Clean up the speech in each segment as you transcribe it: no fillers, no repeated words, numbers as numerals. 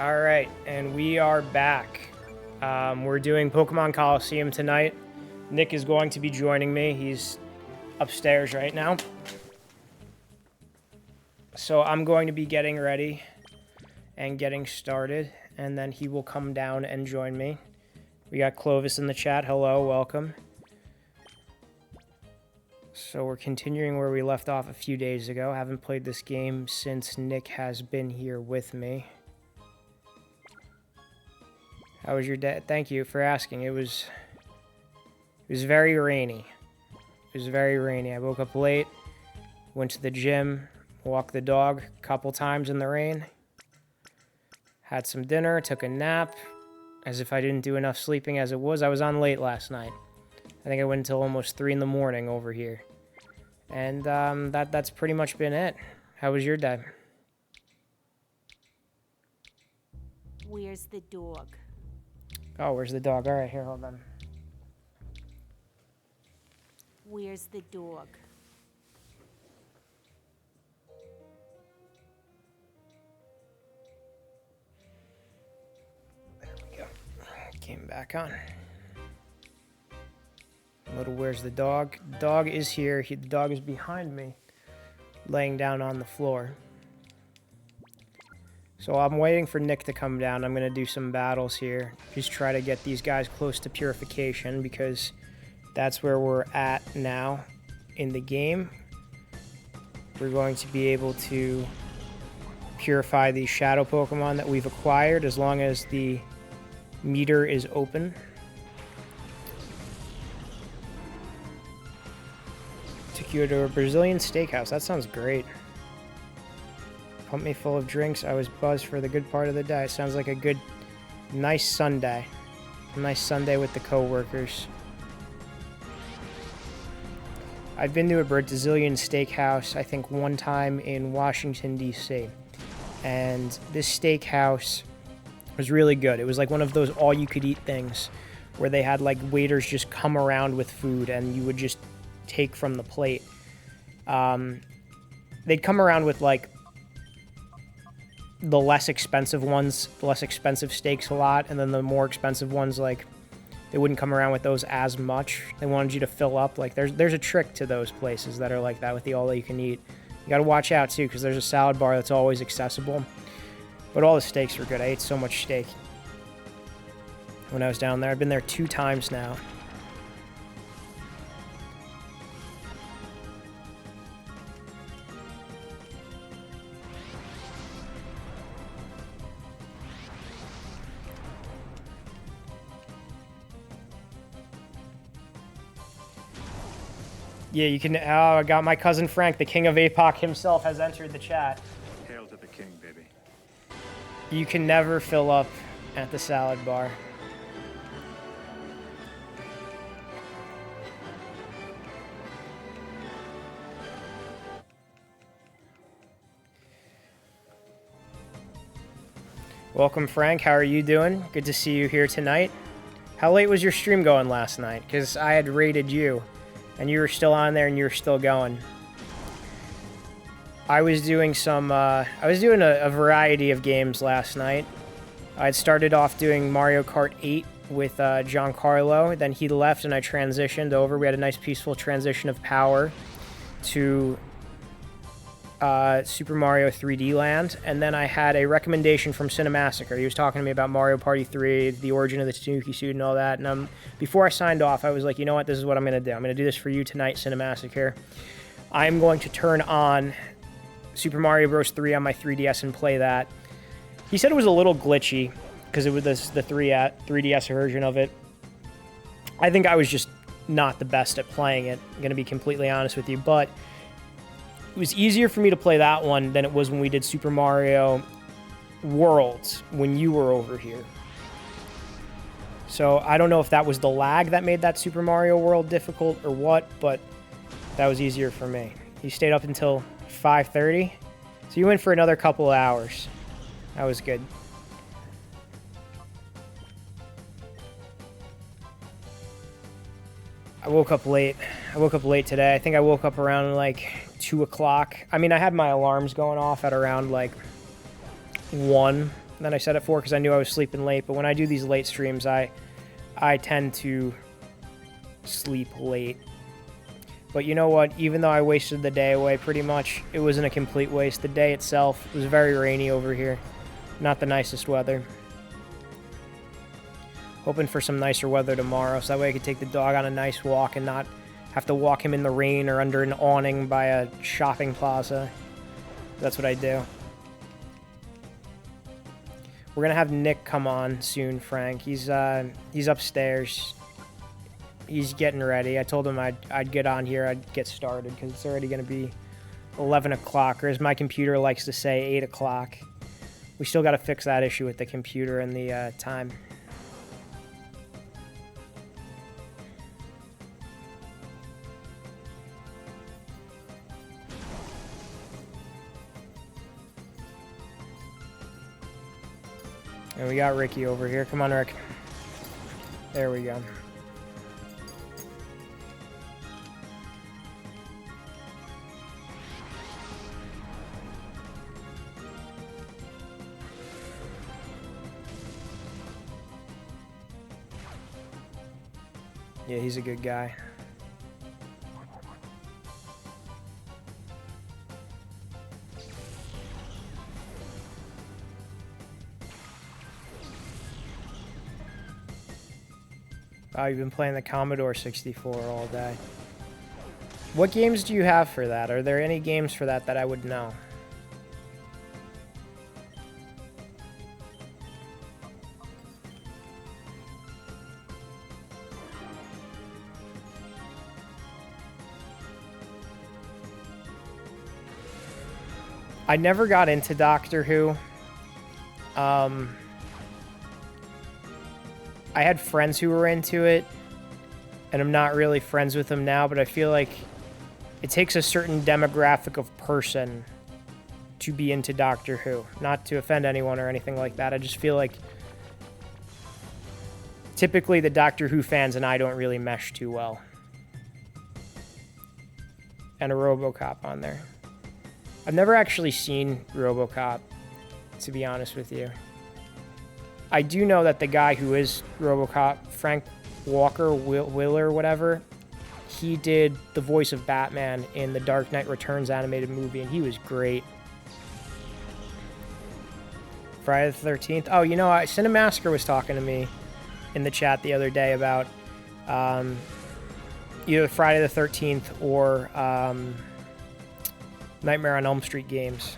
All right, and we are back. We're doing Pokemon Colosseum tonight. Nick is going to be joining me. He's upstairs right now. So I'm going to be getting ready and getting started, and then he will come down and join me. We got Clovis in the chat. Hello, welcome. So we're continuing where we left off a few days ago. I haven't played this game since Nick has been here with me. How was your day? Thank you for asking. It was very rainy. It was very rainy. I woke up late, went to the gym, walked the dog a couple times in the rain, had some dinner, took a nap, as if I didn't do enough sleeping as it was. I was on late last night. I think I went until almost 3 in the morning over here. And that's pretty much been it. How was your day? Where's the dog? Oh, where's the dog? All right, here, hold on. Where's the dog? There we go. Came back on. Little where's the dog? The dog is here. The dog is behind me, laying down on the floor. So I'm waiting for Nick to come down. I'm going to do some battles here. Just try to get these guys close to purification, because that's where we're at now in the game. We're going to be able to purify these shadow Pokemon that we've acquired as long as the meter is open. Took you to a Brazilian steakhouse. That sounds great. Pumped me full of drinks. I was buzzed for the good part of the day. Sounds like a good, nice Sunday. A nice Sunday with the co-workers. I've been to a Brazilian steakhouse, I think, one time in Washington, D.C. And this steakhouse was really good. It was like one of those all-you-could-eat things where they had, like, waiters just come around with food and you would just take from the plate. They'd come around with, like, the less expensive ones, the less expensive steaks a lot, and then the more expensive ones, like, they wouldn't come around with those as much. They wanted you to fill up. Like, there's a trick to those places that are like that with the all-you-can-eat. You gotta watch out, too, because there's a salad bar that's always accessible. But all the steaks were good. I ate so much steak when I was down there. I've been there 2 times now. Yeah, you can. Oh, I got my cousin Frank, the king of APOC himself, has entered the chat. Hail to the king, baby. You can never fill up at the salad bar. Welcome, Frank. How are you doing? Good to see you here tonight. How late was your stream going last night? Because I had raided you, and you were still on there and you were still going. I was doing a variety of games last night. I started off doing Mario Kart 8 with Giancarlo. Then he left and I transitioned over. We had a nice peaceful transition of power to Super Mario 3D Land. And then I had a recommendation from Cinemassacre. He was talking to me about Mario Party 3, the origin of the Tanuki suit and all that. And before I signed off, I was like, you know what? This is what I'm going to do. I'm going to do this for you tonight, Cinemassacre. I'm going to turn on Super Mario Bros. 3 on my 3DS and play that. He said it was a little glitchy because it was the 3DS version of it. I think I was just not the best at playing it, I'm going to be completely honest with you. But it was easier for me to play that one than it was when we did Super Mario Worlds when you were over here. So I don't know if that was the lag that made that Super Mario World difficult or what, but that was easier for me. You stayed up until 5:30, so you went for another couple of hours. That was good. I woke up late. Today. I think I woke up around like 2 o'clock. I mean, I had my alarms going off at around like 1, then I set at 4 because I knew I was sleeping late. But when I do these late streams, I tend to sleep late. But you know what? Even though I wasted the day away pretty much, it wasn't a complete waste. The day itself was very rainy over here. Not the nicest weather. Hoping for some nicer weather tomorrow, so that way I could take the dog on a nice walk and not have to walk him in the rain or under an awning by a shopping plaza. That's what I do. We're gonna have Nick come on soon, Frank. He's upstairs. He's getting ready. I told him I'd get on here, I'd get started, because it's already going to be 11 o'clock, or as my computer likes to say, 8 o'clock. We still got to fix that issue with the computer and the time. And we got Ricky over here. Come on, Rick. There we go. Yeah, he's a good guy. Oh, you've been playing the Commodore 64 all day. What games do you have for that? Are there any games for that that I would know? I never got into Doctor Who. I had friends who were into it, and I'm not really friends with them now, but I feel like it takes a certain demographic of person to be into Doctor Who. Not to offend anyone or anything like that. I just feel like typically the Doctor Who fans and I don't really mesh too well. And a RoboCop on there. I've never actually seen RoboCop, to be honest with you. I do know that the guy who is RoboCop, Frank Walker, Willer, whatever, he did the voice of Batman in the Dark Knight Returns animated movie, and he was great. Friday the 13th. Oh, you know, Cinemasker was talking to me in the chat the other day about either Friday the 13th or Nightmare on Elm Street games.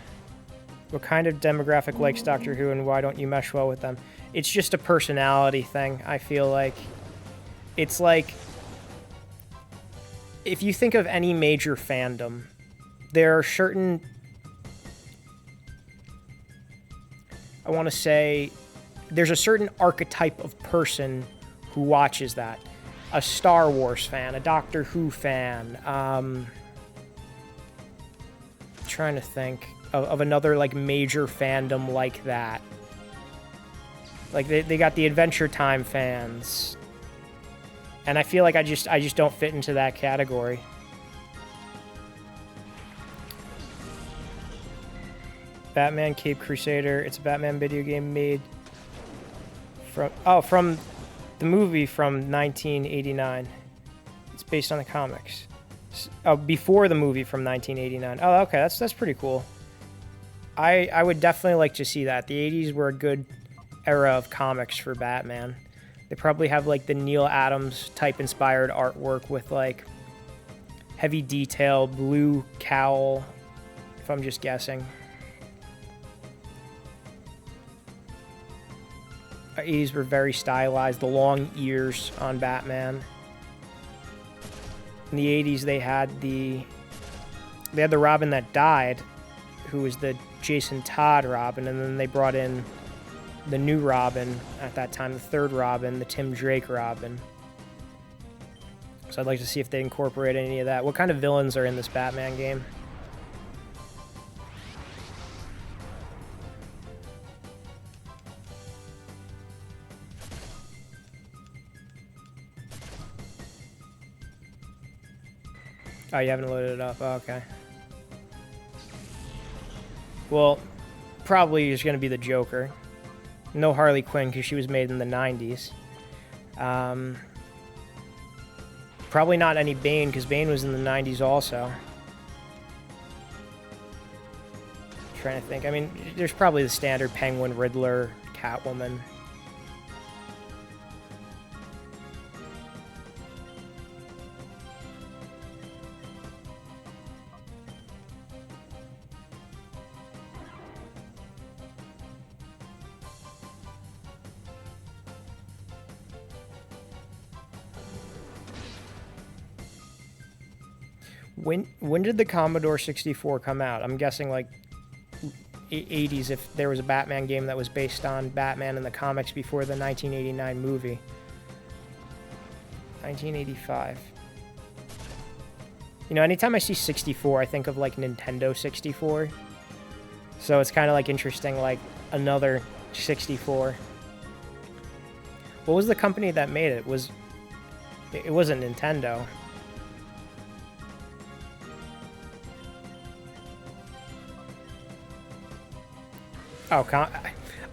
What kind of demographic likes Doctor Who, and why don't you mesh well with them? It's just a personality thing, I feel like. It's like, if you think of any major fandom, there are certain, I want to say, there's a certain archetype of person who watches that. A Star Wars fan, a Doctor Who fan, trying to think of another like major fandom like that. Like they got the Adventure Time fans, and I feel like I just don't fit into that category. Batman Cape Crusader. It's a Batman video game made from the movie from 1989. It's based on the comics. Oh, before the movie from 1989. Oh, okay, that's pretty cool. I would definitely like to see that. The 80s were a good era of comics for Batman. They probably have like the Neil Adams type inspired artwork with like heavy detail, blue cowl, if I'm just guessing. 80s were very stylized, the long ears on Batman. In the 80s, they had the Robin that died, who was the Jason Todd Robin, and then they brought in the new Robin at that time, the third Robin, the Tim Drake Robin. So I'd like to see if they incorporate any of that. What kind of villains are in this Batman game? Oh, you haven't loaded it up. Oh, okay. Well, probably is going to be the Joker. No Harley Quinn because she was made in the 90s. Probably not any Bane because Bane was in the 90s also. Trying to think. I mean, there's probably the standard Penguin, Riddler, Catwoman. When did the Commodore 64 come out? I'm guessing like 80s if there was a Batman game that was based on Batman in the comics before the 1989 movie. 1985. You know, anytime I see 64, I think of like Nintendo 64. So it's kind of like interesting, like another 64. What was the company that made it? It wasn't Nintendo. Oh,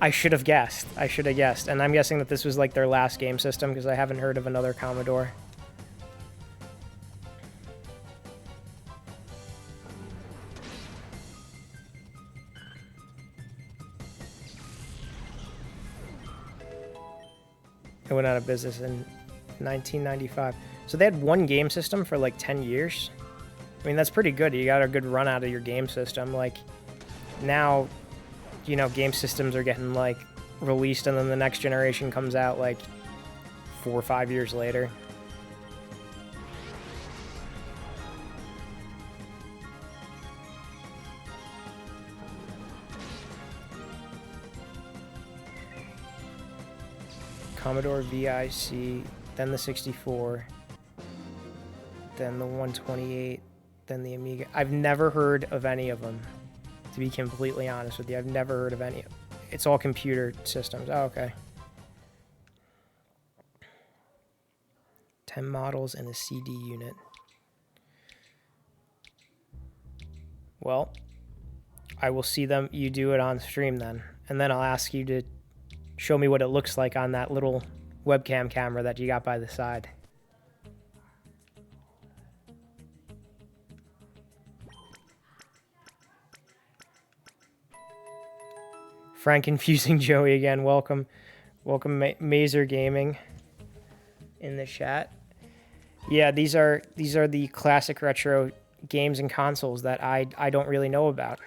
I should have guessed. I should have guessed. And I'm guessing that this was like their last game system because I haven't heard of another Commodore. It went out of business in 1995. So they had one game system for like 10 years. I mean, that's pretty good. You got a good run out of your game system. Like, now, you know, game systems are getting like released and then the next generation comes out like 4 or 5 years later. Commodore VIC, then the 64, then the 128, then the Amiga. I've never heard of any of them. To be completely honest with you, I've never heard of any. It's all computer systems. Oh, okay. 10 models and a CD unit. Well, I will see them. You do it on stream then. And then I'll ask you to show me what it looks like on that little webcam camera that you got by the side. Frank confusing Joey again. Welcome, Mazer Gaming in the chat. Yeah, these are the classic retro games and consoles that I don't really know about.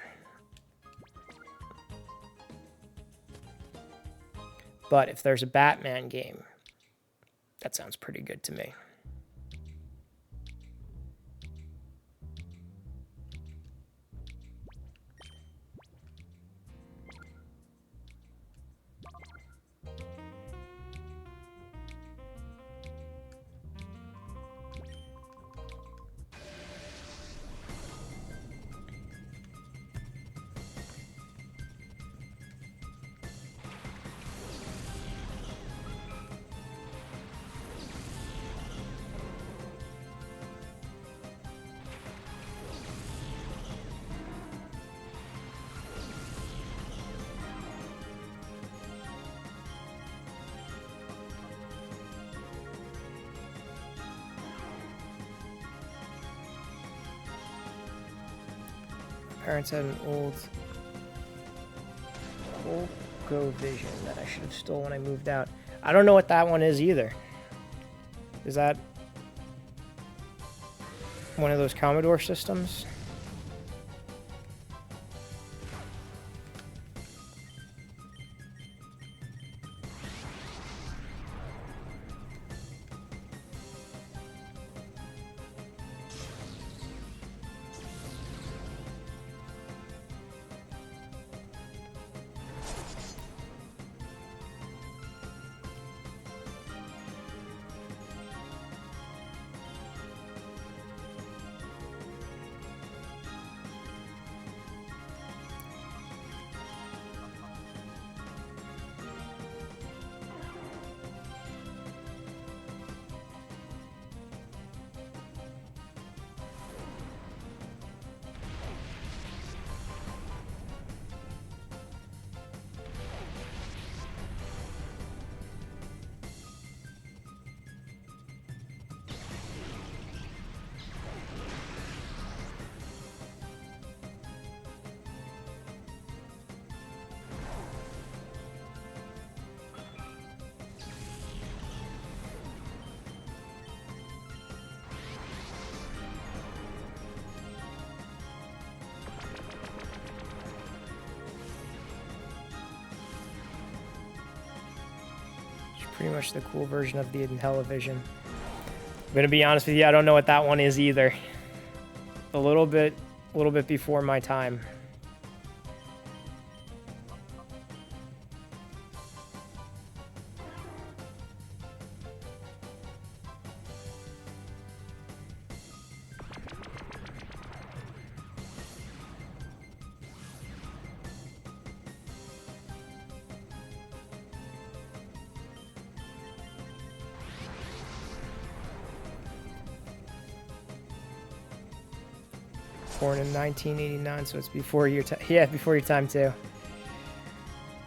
But if there's a Batman game, that sounds pretty good to me. Parents had an old Vision that I should have stolen when I moved out. I don't know what that one is either. Is that one of those Commodore systems? pretty much the cool version of the Intellivision. I'm gonna be honest with you, I don't know what that one is either. A little bit before my time. Born in 1989, so it's before your time. Yeah, before your time too.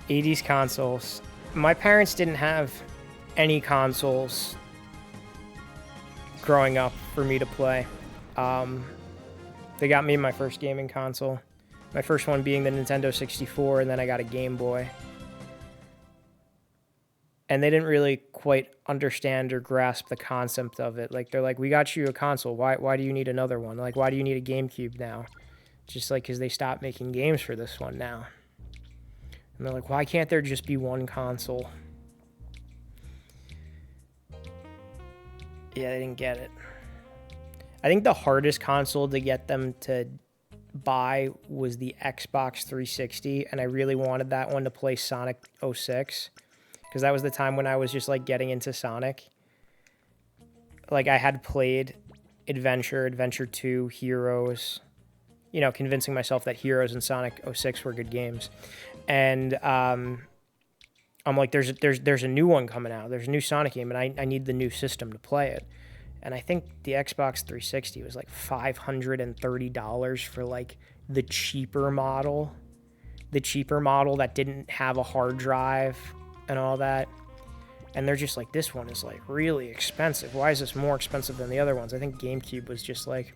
80s consoles. My parents didn't have any consoles growing up for me to play. They got me my first gaming console. My first one being the Nintendo 64, and then I got a Game Boy. And they didn't really quite understand or grasp the concept of it. Like, they're like, we got you a console. Why do you need another one? Like, why do you need a GameCube now? Just like, because they stopped making games for this one now. And they're like, why can't there just be one console? Yeah, they didn't get it. I think the hardest console to get them to buy was the Xbox 360, and I really wanted that one to play Sonic 06. Because that was the time when I was just, like, getting into Sonic. Like, I had played Adventure 2, Heroes, you know, convincing myself that Heroes and Sonic 06 were good games. And I'm like, there's a new one coming out. There's a new Sonic game, and I need the new system to play it. And I think the Xbox 360 was, like, $530 for, like, the cheaper model. The cheaper model that didn't have a hard drive and all that. And they're just like, this one is, like, really expensive. Why is this more expensive than the other ones? I think GameCube was just, like,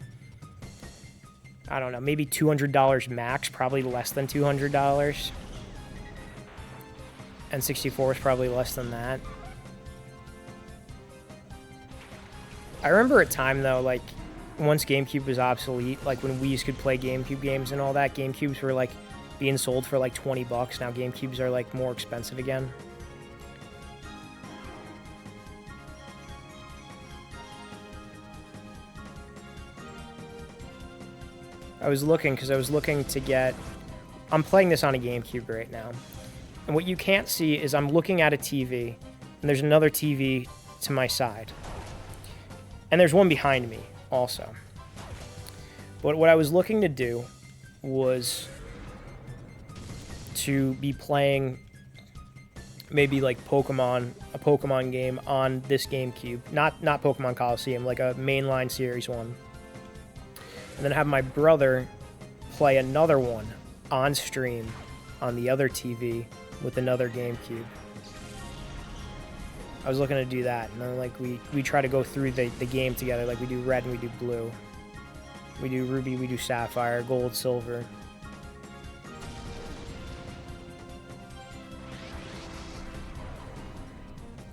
I don't know, maybe $200 max, probably less than $200. And 64 was probably less than that. I remember a time, though, like, once GameCube was obsolete, like, when Wii's could play GameCube games and all that, GameCubes were, like, being sold for, like, $20. Now GameCubes are, like, more expensive again. I was looking to get... I'm playing this on a GameCube right now. And what you can't see is I'm looking at a TV, and there's another TV to my side. And there's one behind me also. But what I was looking to do was to be playing maybe like a Pokemon game on this GameCube. Not Pokemon Colosseum, like a mainline series one. And then have my brother play another one on stream on the other TV with another GameCube. I was looking to do that, and then like we try to go through the game together, like we do red and we do blue. We do ruby, we do sapphire, gold, silver.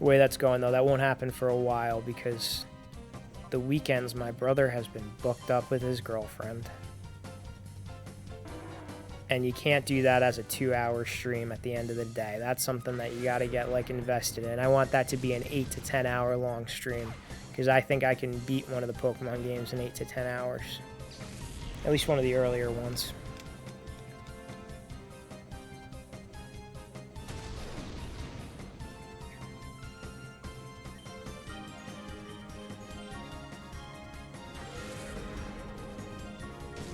The way that's going, though, that won't happen for a while because the weekends my brother has been booked up with his girlfriend. And you can't do that as a 2-hour stream at the end of the day. That's something that you got to get, like, invested in. I want that to be an 8 to 10 hour long stream because I think I can beat one of the Pokemon games in 8 to 10 hours. At least one of the earlier ones.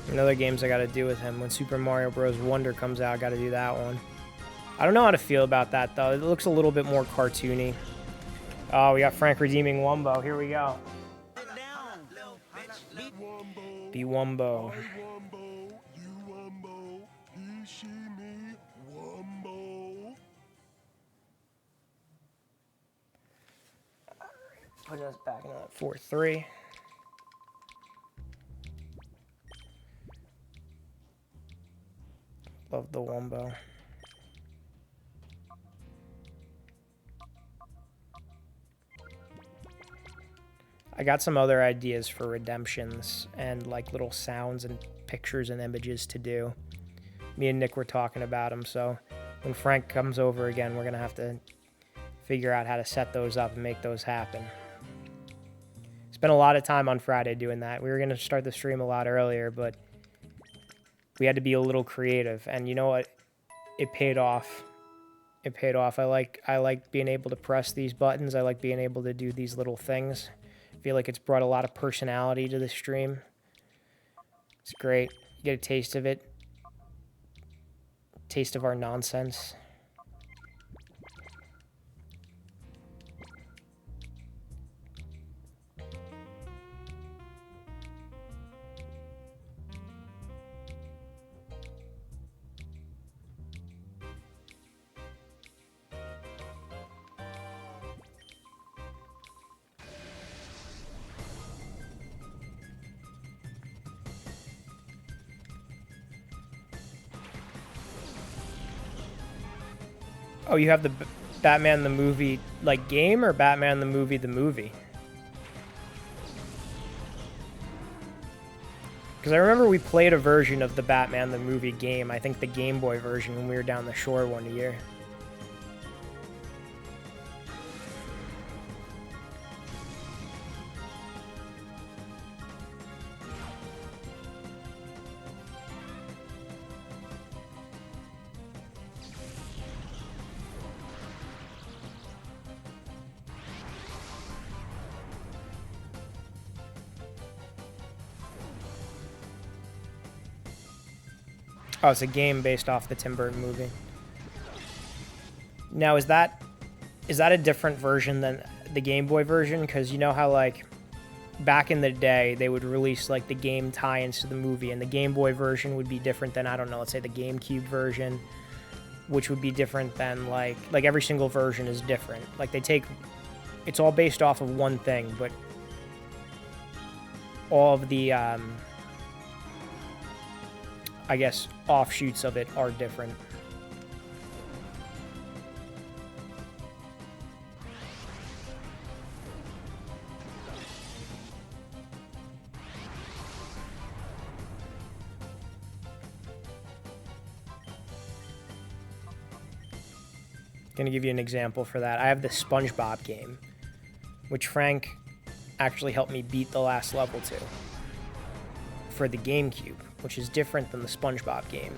And other games I gotta do with him. When Super Mario Bros. Wonder comes out, I gotta do that one. I don't know how to feel about that, though. It looks a little bit more cartoony. Oh, we got Frank redeeming Wumbo. Here we go. Be Wumbo. Put us back in that 4-3. Love the Wumbo. I got some other ideas for redemptions and like little sounds and pictures and images to do. Me and Nick were talking about them, so when Frank comes over again, we're gonna have to figure out how to set those up and make those happen. Spent a lot of time on Friday doing that. We were going to start the stream a lot earlier, but we had to be a little creative. And you know what? It paid off. It paid off. I like being able to press these buttons. I like being able to do these little things. I feel like it's brought a lot of personality to the stream. It's great. You get a taste of it. Taste of our nonsense. Oh, you have the Batman the movie, like, game, or Batman the movie the movie? Because I remember we played a version of the Batman the movie game, I think the Game Boy version, when we were down the shore one year. Oh, it's a game based off the Tim Burton movie. Now, is that a different version than the Game Boy version? Because you know how, like, back in the day, they would release, like, the game tie-ins to the movie, and the Game Boy version would be different than, I don't know, let's say the GameCube version, which would be different than, like every single version is different. Like, it's all based off of one thing, but all of the, I guess, offshoots of it are different. Gonna give you an example for that. I have the SpongeBob game, which Frank actually helped me beat the last level to for the GameCube, which is different than the SpongeBob game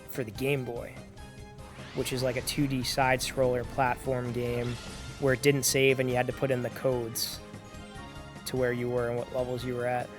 for the Game Boy, which is like a 2D side-scroller platform game where it didn't save and you had to put in the codes to where you were and what levels you were at.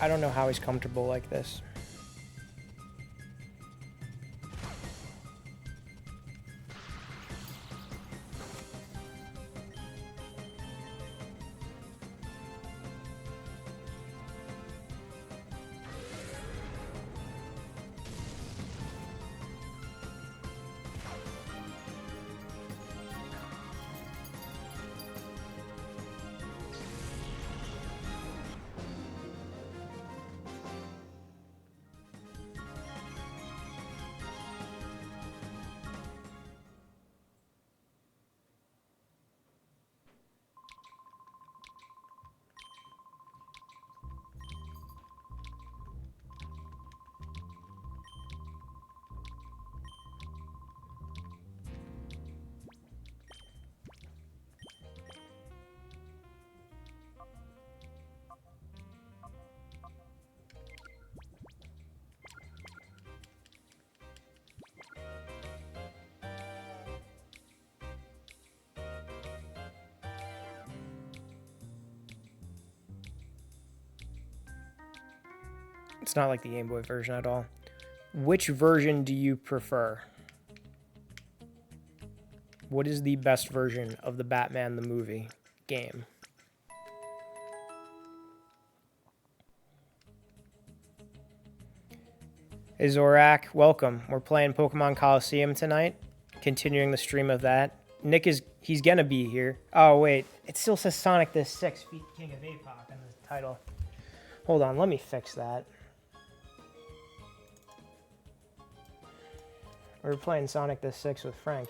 I don't know how he's comfortable like this. It's not like the Game Boy version at all. Which version do you prefer? What is the best version of the Batman the movie game? Hey Zorak, welcome. We're playing Pokemon Colosseum tonight. Continuing the stream of that. Nick he's gonna be here. Oh wait, it still says Sonic the 6th King of Apoc in the title. Hold on, let me fix that. We're playing Sonic the 6th with Frank.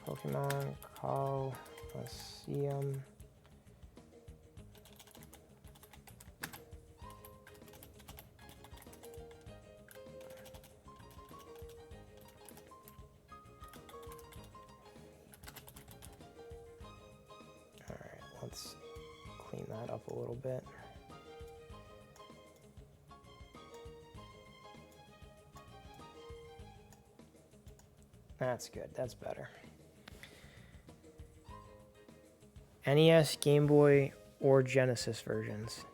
Pokemon Colosseum. Alright, let's clean that up a little bit. That's good. That's better. NES, Game Boy, or Genesis versions.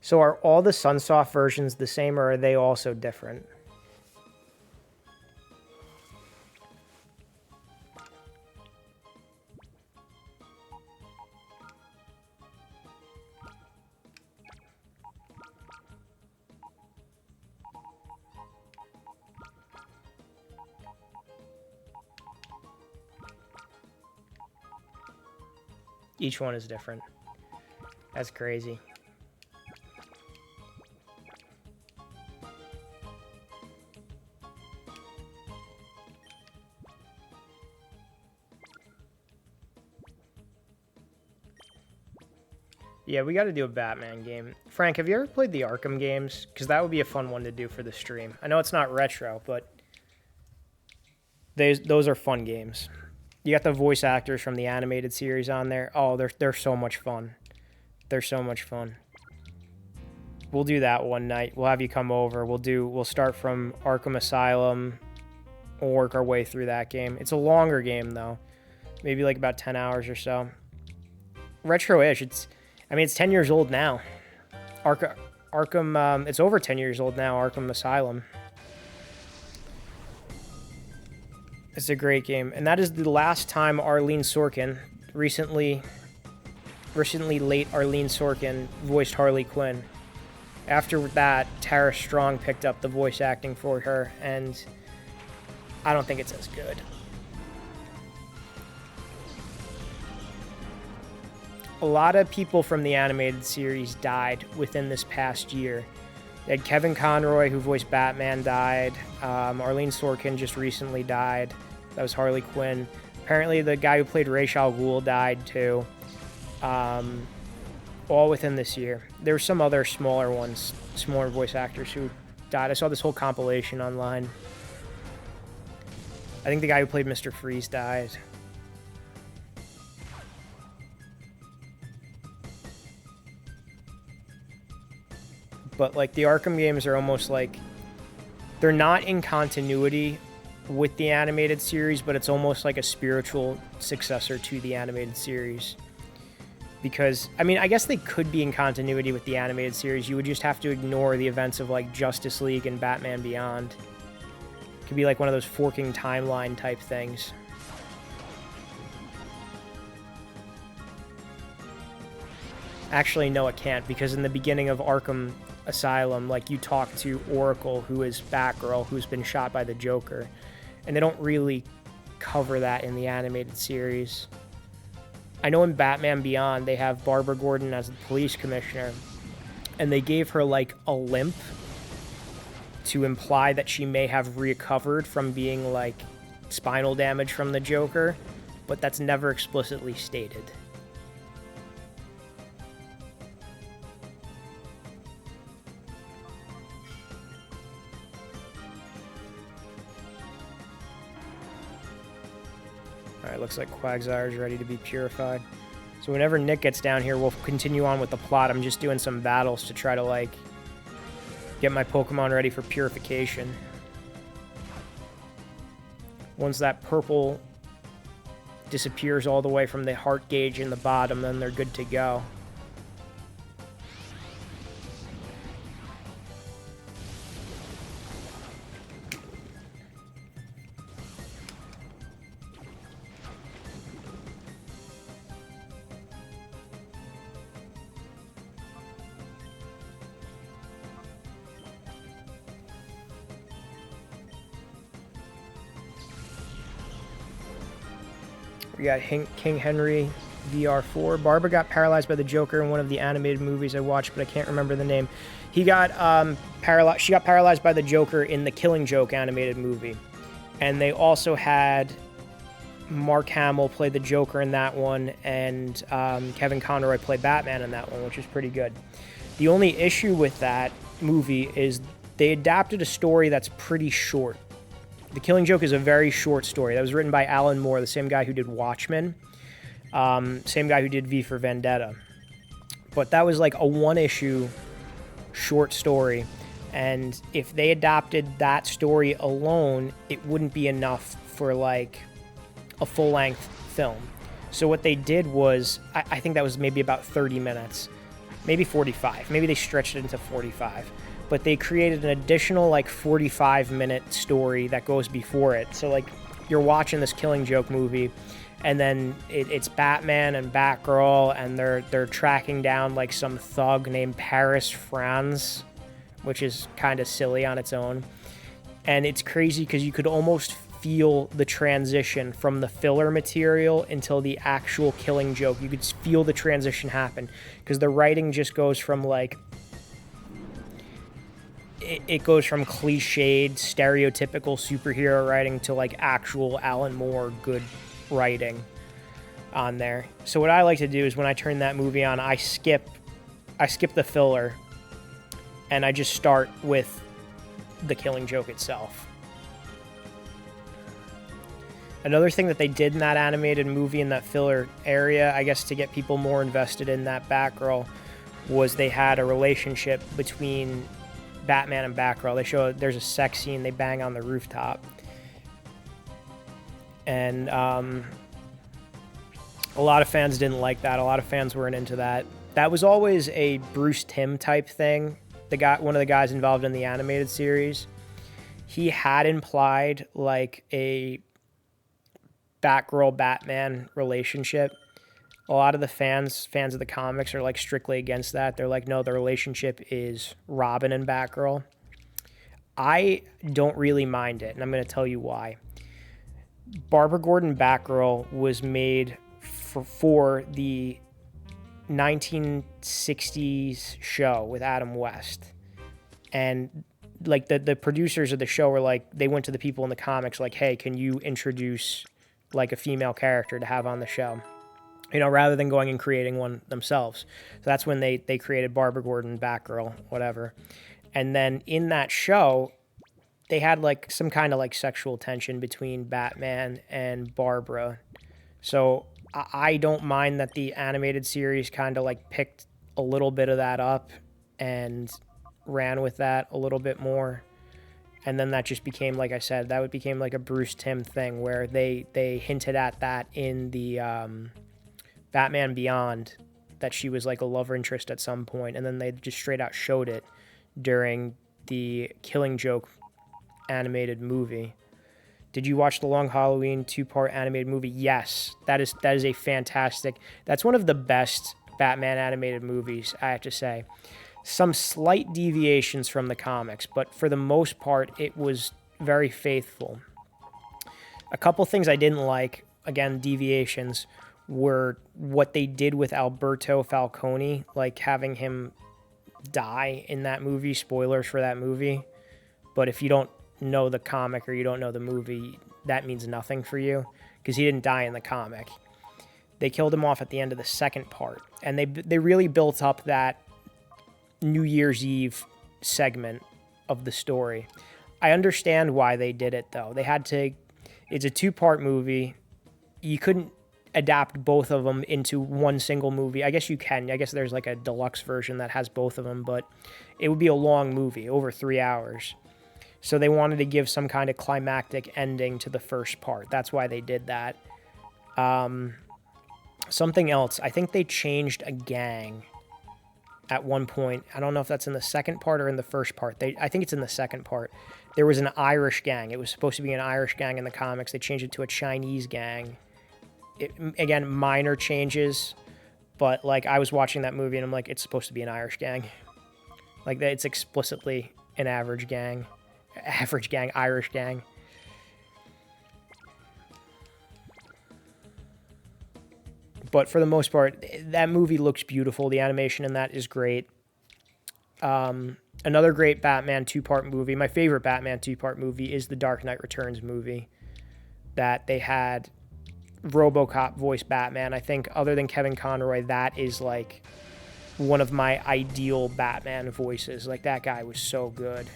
So are all the Sunsoft versions the same, or are they also different? Each one is different. That's crazy. Yeah, we got to do a Batman game. Frank, have you ever played the Arkham games? Because that would be a fun one to do for the stream. I know it's not retro, but those are fun games. You got the voice actors from the animated series on there. Oh, they're so much fun. They're so much fun. We'll do that one night. We'll have you come over. We'll start from Arkham Asylum. We'll work our way through that game. It's a longer game though. Maybe like about 10 hours or so. Retro-ish. It's 10 years old now. Arkham, it's over 10 years old now, Arkham Asylum. It's a great game. And that is the last time Arlene Sorkin, recently late Arlene Sorkin, voiced Harley Quinn. After that, Tara Strong picked up the voice acting for her, and I don't think it's as good. A lot of people from the animated series died within this past year. You had Kevin Conroy, who voiced Batman, died. Arlene Sorkin just recently died. That was Harley Quinn. Apparently, the guy who played Ra's al Ghul died too. All within this year. There were some other smaller ones, smaller voice actors who died. I saw this whole compilation online. I think the guy who played Mr. Freeze died. But like the Arkham games are almost like they're not in continuity with the animated series, but it's almost like a spiritual successor to the animated series. Because, I guess they could be in continuity with the animated series. You would just have to ignore the events of like Justice League and Batman Beyond. It could be like one of those forking timeline type things. Actually, no, it can't, because in the beginning of Arkham Asylum, like, you talk to Oracle, who is Batgirl, who's been shot by the Joker, and they don't really cover that in the animated series. I know in Batman Beyond, they have Barbara Gordon as the police commissioner, and they gave her, like, a limp to imply that she may have recovered from being, like, spinal damage from the Joker, but that's never explicitly stated. Alright, looks like Quagsire is ready to be purified. So whenever Nick gets down here, we'll continue on with the plot. I'm just doing some battles to try to, like, get my Pokemon ready for purification. Once that purple disappears all the way from the heart gauge in the bottom, then they're good to go. We got King Henry VR4. Barbara got paralyzed by the Joker in one of the animated movies I watched, but I can't remember the name. He got paralyzed. She got paralyzed by the Joker in the Killing Joke animated movie, and they also had Mark Hamill play the Joker in that one, and Kevin Conroy play Batman in that one, which is pretty good. The only issue with that movie is they adapted a story that's pretty short. The Killing Joke is a very short story that was written by Alan Moore, the same guy who did Watchmen, same guy who did V for Vendetta. But that was like a one-issue short story, and if they adopted that story alone, it wouldn't be enough for like a full-length film. So what they did was, I think that was maybe about 30 minutes, maybe 45. Maybe they stretched it into 45. But they created an additional like 45-minute story that goes before it. So like you're watching this Killing Joke movie, and then it's Batman and Batgirl, and they're tracking down like some thug named Paris Franz, which is kind of silly on its own. And it's crazy because you could almost feel the transition from the filler material until the actual Killing Joke. You could feel the transition happen because the writing just goes from like, it goes from cliched, stereotypical superhero writing to like actual Alan Moore good writing on there. So what I like to do is when I turn that movie on, I skip the filler and I just start with the Killing Joke itself. Another thing that they did in that animated movie, in that filler area, I guess to get people more invested in that Batgirl, was they had a relationship between Batman and Batgirl. They show there's a sex scene, they bang on the rooftop. And a lot of fans didn't like that. A lot of fans weren't into that. That was always a Bruce Timm type thing. One of the guys involved in the animated series, he had implied like a Batgirl Batman relationship. A lot of the fans of the comics are like strictly against that. They're like, no, the relationship is Robin and Batgirl. I don't really mind it, and I'm going to tell you why. Barbara Gordon Batgirl was made for the 1960s show with Adam West. And like the producers of the show were like, they went to the people in the comics like, hey, can you introduce like a female character to have on the show? You know, rather than going and creating one themselves. So that's when they created Barbara Gordon, Batgirl, whatever. And then in that show, they had like some kind of like sexual tension between Batman and Barbara. So I don't mind that the animated series kind of like picked a little bit of that up and ran with that a little bit more. And then that just became, like I said, that became like a Bruce Timm thing where they hinted at that in the Batman Beyond, that she was like a love interest at some point, and then they just straight out showed it during the Killing Joke animated movie. Did you watch the Long Halloween 2-part animated movie? Yes, that is a fantastic. That's one of the best Batman animated movies, I have to say. Some slight deviations from the comics, but for the most part, it was very faithful. A couple things I didn't like, again, deviations, were what they did with Alberto Falcone, like having him die in that movie. Spoilers for that movie. But if you don't know the comic or you don't know the movie, that means nothing for you because he didn't die in the comic. They killed him off at the end of the second part, and they really built up that New Year's Eve segment of the story. I understand why they did it, though. They had to. It's a 2-part movie. You couldn't adapt both of them into one single movie. I guess you can. I guess there's like a deluxe version that has both of them, but it would be a long movie, over 3 hours. So they wanted to give some kind of climactic ending to the first part. That's why they did that. Something else. I think they changed a gang at one point. I don't know if that's in the second part or in the first part. I think it's in the second part. There was an Irish gang. It was supposed to be an Irish gang in the comics. They changed it to a Chinese gang. Again, minor changes, but like I was watching that movie and I'm like, it's supposed to be an Irish gang. Like that, it's explicitly an Irish gang. But for the most part, that movie looks beautiful. The animation in that is great. Another great Batman two-part movie. My favorite Batman two-part movie is the Dark Knight Returns movie that they had RoboCop voice Batman. I think other than Kevin Conroy, that is like one of my ideal Batman voices. Like, that guy was so good.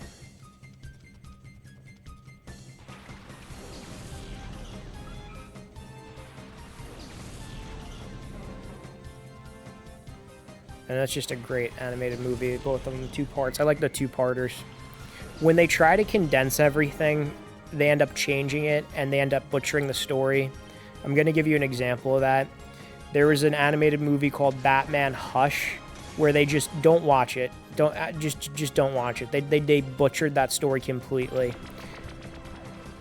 And that's just a great animated movie, both of them 2 parts. I like the 2-parters. When they try to condense everything, they end up changing it, and they end up butchering the story. I'm going to give you an example of that. There was an animated movie called Batman Hush, where they just don't watch it. Just don't watch it. They butchered that story completely.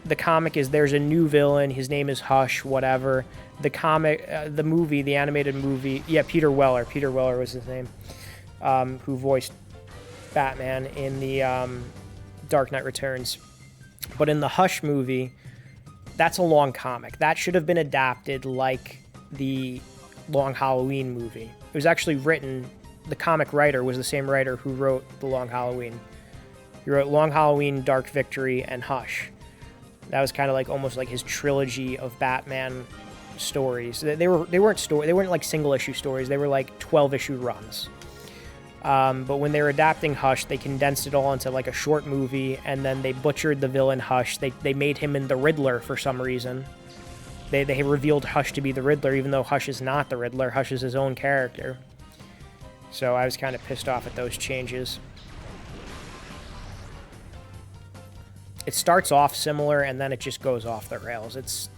The comic is there's a new villain. His name is Hush, whatever. The comic, the movie, the animated movie, yeah, Peter Weller. Peter Weller was his name, who voiced Batman in the Dark Knight Returns. But in the Hush movie, that's a long comic. That should have been adapted like the Long Halloween movie. It was actually written, the comic writer was the same writer who wrote the Long Halloween. He wrote Long Halloween, Dark Victory, and Hush. That was kind of like almost like his trilogy of Batman stories. They weren't like single issue stories. They were like 12-issue runs. But when they were adapting Hush, they condensed it all into like a short movie, and then they butchered the villain Hush. They made him in the Riddler for some reason. They revealed Hush to be the Riddler, even though Hush is not the Riddler. Hush is his own character. So I was kind of pissed off at those changes. It starts off similar, and then it just goes off the rails.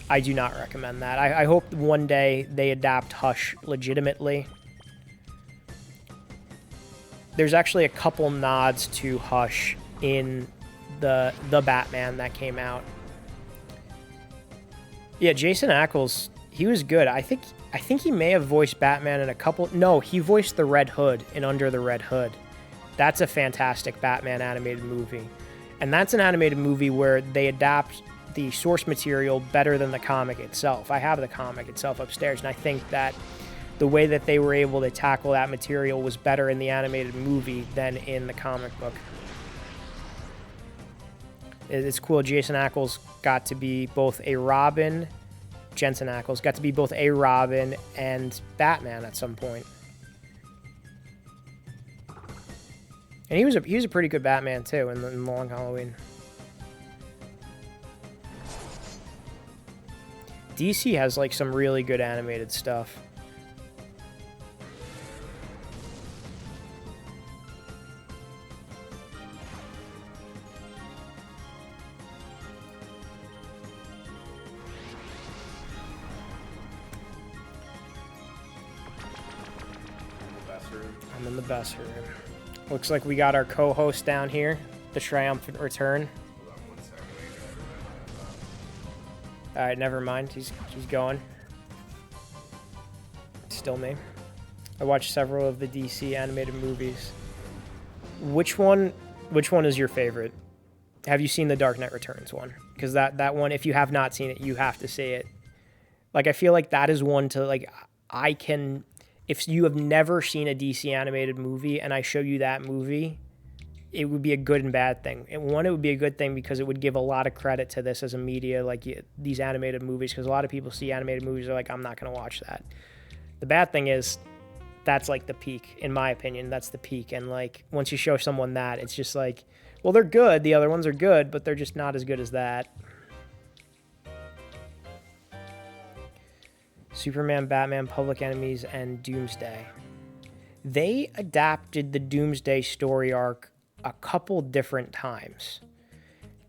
I do not recommend that. I hope one day they adapt Hush legitimately. There's actually a couple nods to Hush in the Batman that came out. Yeah, Jason Ackles, he was good. I think he may have voiced Batman in a couple... No, he voiced the Red Hood in Under the Red Hood. That's a fantastic Batman animated movie. And that's an animated movie where they adapt the source material better than the comic itself. I have the comic itself upstairs, and I think that the way that they were able to tackle that material was better in the animated movie than in the comic book. It's cool. Jason Ackles got to be both a Robin... Jensen Ackles got to be both a Robin and Batman at some point. And he was a pretty good Batman, too, in Long Halloween. DC has, like, some really good animated stuff. I'm in the best room. Looks like we got our co-host down here, the triumphant return. All right, never mind. He's going. Still me. I watched several of the DC animated movies. Which one is your favorite? Have you seen the Dark Knight Returns one? Because that one, if you have not seen it, you have to see it. Like, I feel like that is one to, like, if you have never seen a DC animated movie and I show you that movie, it would be a good and bad thing. And one, it would be a good thing because it would give a lot of credit to this as a media, like these animated movies, because a lot of people see animated movies, they're like, I'm not going to watch that. The bad thing is, that's like the peak, in my opinion. That's the peak. And like, once you show someone that, it's just like, well, they're good. The other ones are good, but they're just not as good as that. Superman, Batman, Public Enemies, and Doomsday. They adapted the Doomsday story arc a couple different times.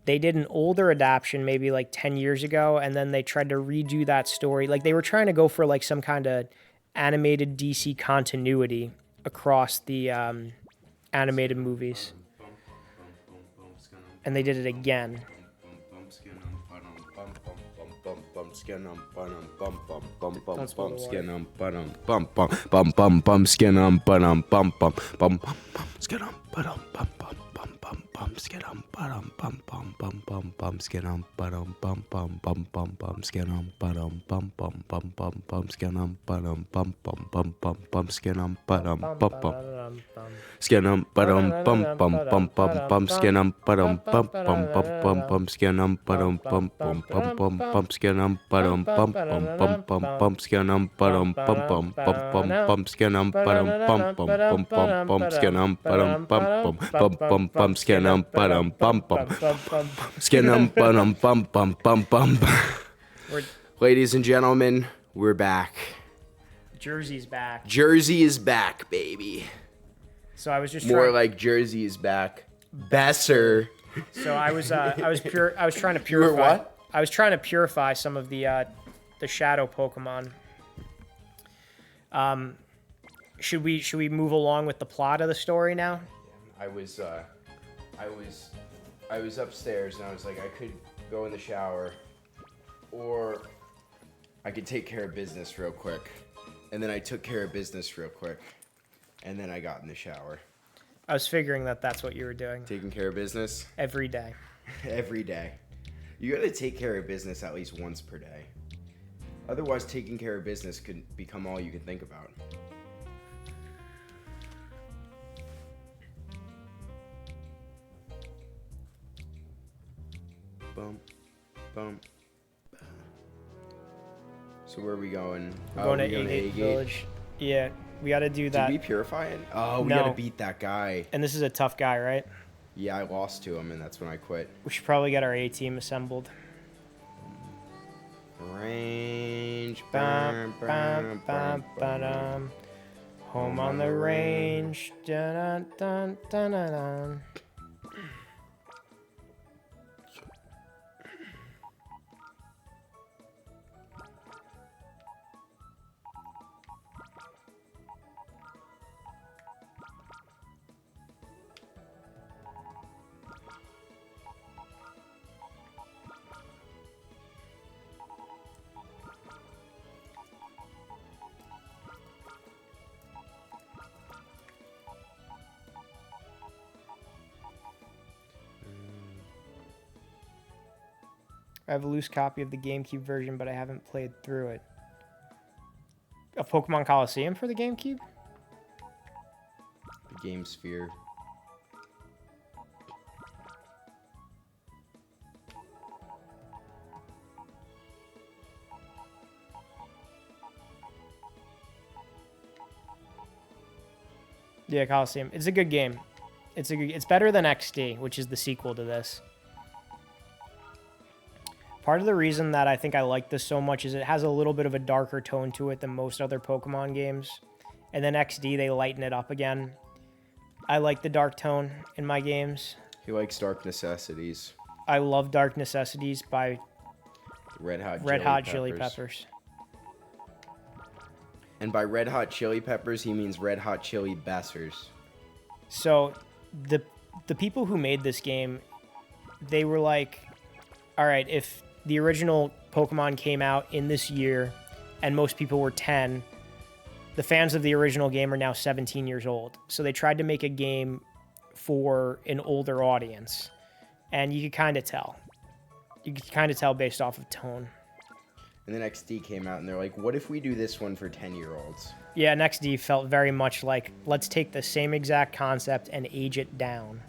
They did an older adaptation maybe like 10 years ago, and then they tried to redo that story. Like, they were trying to go for like some kind of animated DC continuity across the animated movies. And they did it again. skidum bum bum bum bum bum bum skidum bum bum bum bum bum bum skidum bum bum bum bum bum bum skidum bum bum bum bum bum bum skidum bum bum bum skinum bum bum bum bum bum bum skinum bum bum bum bum bum bum skinum bum bum bum bum bum bum skinum bum bum bum bum bum bum skinum bum bum bum bum bum bum skinum bum bum bum bum bum bum skinum bum bum bum bum bum bum skinum bum bum bum skinum bum bum bum bum bum. Ladies and gentlemen, we're back. Jersey's back. Jersey is back, baby. So I was just More trying, like Jersey is back. Besser. So I was trying to purify. You were what? I was trying to purify some of the shadow Pokemon. Should we move along with the plot of the story now? I was upstairs and I was like, I could go in the shower, or I could take care of business real quick. And then I took care of business real quick, and then I got in the shower. I was figuring that's what you were doing. Taking care of business? Every day. Every day. You gotta take care of business at least once per day. Otherwise, taking care of business could become all you can think about. Bum, bum. So where are we going? We're going to Agate Village. Yeah, we got to do that. Did we purify it? Oh, we No. gotta beat that guy. And this is a tough guy, right? Yeah, I lost to him, and that's when I quit. We should probably get our A-team assembled. Range. Bum, bum, bum, ba-dum. Home on the range. Dun, dun, dun, dun, dun. I have a loose copy of the GameCube version, but I haven't played through it. A Pokemon Colosseum for the GameCube? The Game Sphere. Yeah, Colosseum. It's a good game. It's better than XD, which is the sequel to this. Part of the reason that I think I like this so much is it has a little bit of a darker tone to it than most other Pokemon games. And then XD, they lighten it up again. I like the dark tone in my games. He likes Dark Necessities. I love Dark Necessities by Red Hot Chili Peppers. And by Red Hot Chili Peppers, he means Red Hot Chili Bessers. So the people who made this game, they were like, all right, if the original Pokemon came out in this year and most people were 10, the fans of the original game are now 17 years old. So they tried to make a game for an older audience. And you could kind of tell. You could kind of tell based off of tone. And then XD came out and they're like, what if we do this one for 10-year-olds? Yeah, and XD felt very much like, let's take the same exact concept and age it down.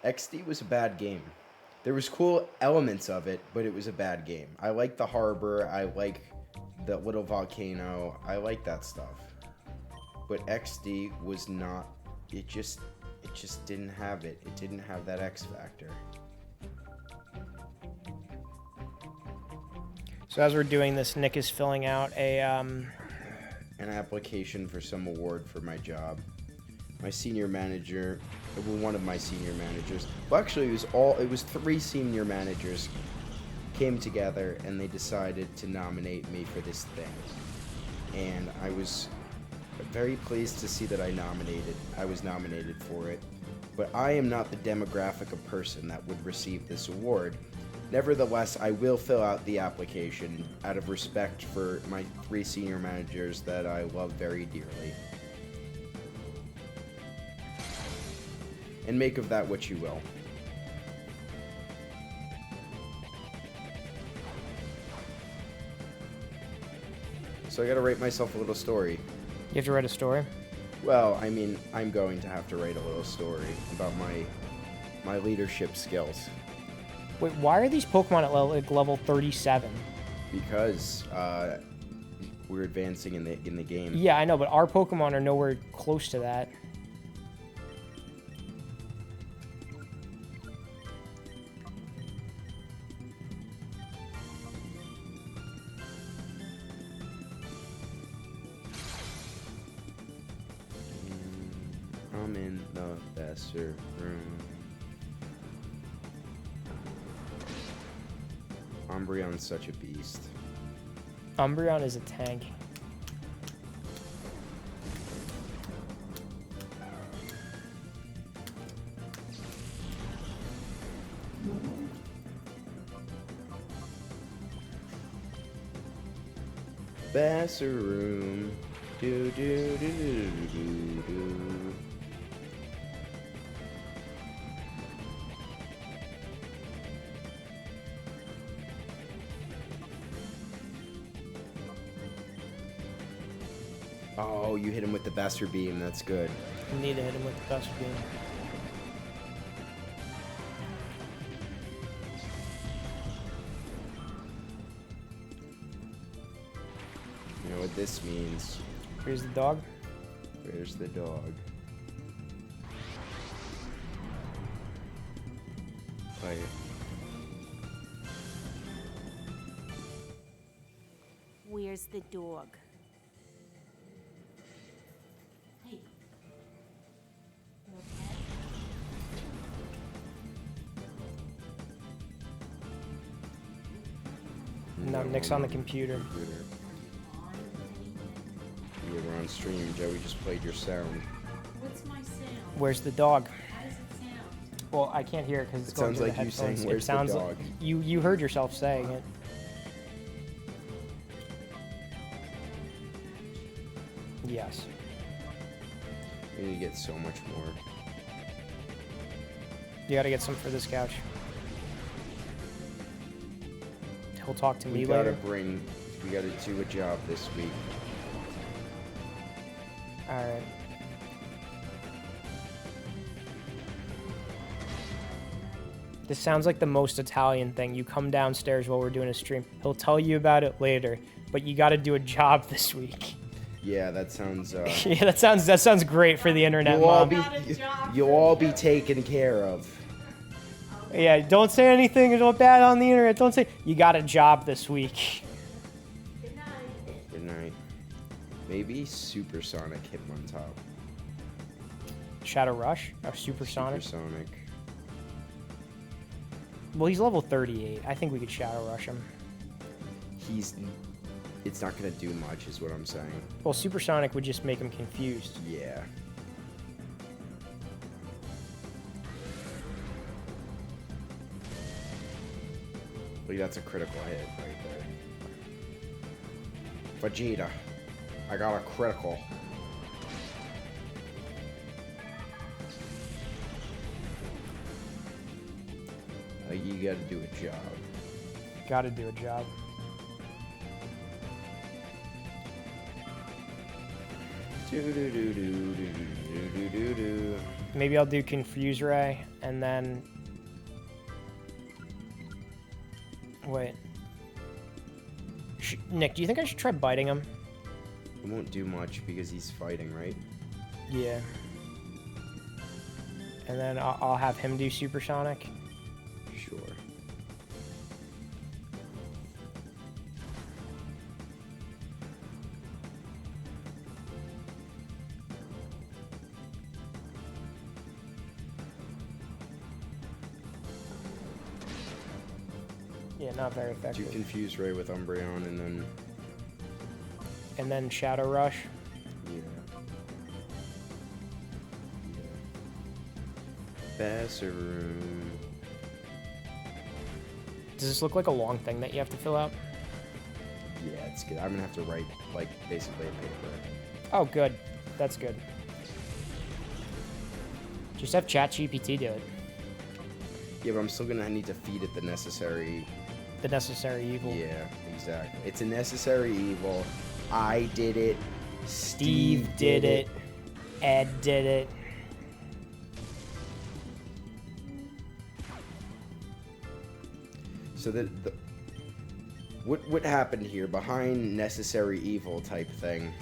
XD was a bad game. There was cool elements of it, but it was a bad game. I like the harbor. I like the little volcano. I like that stuff. But XD was not. It just didn't have it. It didn't have that X factor. So as we're doing this, Nick is filling out An application for some award for my job. My senior manager, well, one of my senior managers. Well, actually, it was 3 senior managers came together and they decided to nominate me for this thing. And I was very pleased to see that I was nominated for it. But I am not the demographic of person that would receive this award. Nevertheless, I will fill out the application out of respect for my 3 senior managers that I love very dearly. And make of that what you will. So I gotta write myself a little story. You have to write a story? Well, I mean, I'm going to have to write a little story about my leadership skills. Wait, why are these Pokemon at level 37? Because we're advancing in the game. Yeah, I know, but our Pokemon are nowhere close to that. I'm in the Besser room. Umbreon's such a beast. Umbreon is a tank. Besser room. Do do do do do do. Oh, you hit him with the Besser beam. That's good. You need to hit him with the Buster Beam. You know what this means? Here's the dog. Where's the dog? Like, Where's the dog? Hey. You okay? No, Nick's on the computer. Yeah, we're on stream. Joey just played your sound. What's my sound? Where's the dog? How does it sound? Well, I can't hear it because it's It going sounds through like the you saying, headphones. "Where's It the sounds dog?" you heard yourself saying it. Yes. We need to get so much more. You gotta get some for this couch. He'll talk to me We gotta later. we gotta do a job this week. Alright. This sounds like the most Italian thing. You come downstairs while we're doing a stream. He'll tell you about it later, but you gotta do a job this week. Yeah, that sounds. Yeah, that sounds great for the internet, Mom. You'll all be taken care of. Yeah, don't say anything bad on the internet. Don't say you got a job this week. Good night. Maybe Supersonic hit him on top. Shadow Rush or Supersonic? Supersonic. Well, he's level 38. I think we could Shadow Rush him. It's not gonna do much, is what I'm saying. Well, Supersonic would just make him confused. Yeah. Like, that's a critical hit right there. Vegeta. I got a critical. You gotta do a job. Gotta do a job. Do-do-do-do-do-do-do-do-do. Maybe I'll do Confuse Ray, and then... Wait. Nick, do you think I should try biting him? It won't do much because he's fighting, right? Yeah. And then I'll have him do Supersonic. Sure. Yeah, not very Do effective. confuse Ray with Umbreon and then... And then Shadow Rush. Yeah. Bassroom. Does this look like a long thing that you have to fill out? Yeah, it's good. I'm gonna have to write, like, basically a paper. Oh, good. That's good. Just have ChatGPT do it. Yeah, but I'm still gonna need to feed it the necessary. The necessary evil. Yeah, exactly. It's a necessary evil. I did it. Steve did it. Ed did it. So what happened here behind necessary evil type thing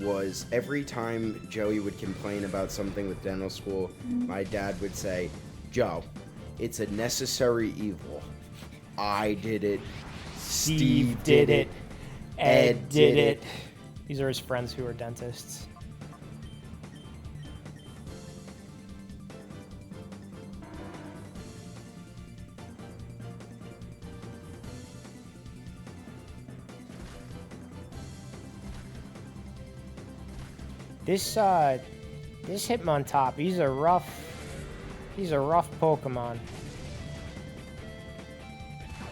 was every time Joey would complain about something with dental school, my dad would say, "Joe, it's a necessary evil. I did it. Steve did it. Ed did it. These are his friends who are dentists. This Hitmontop, he's a rough Pokemon.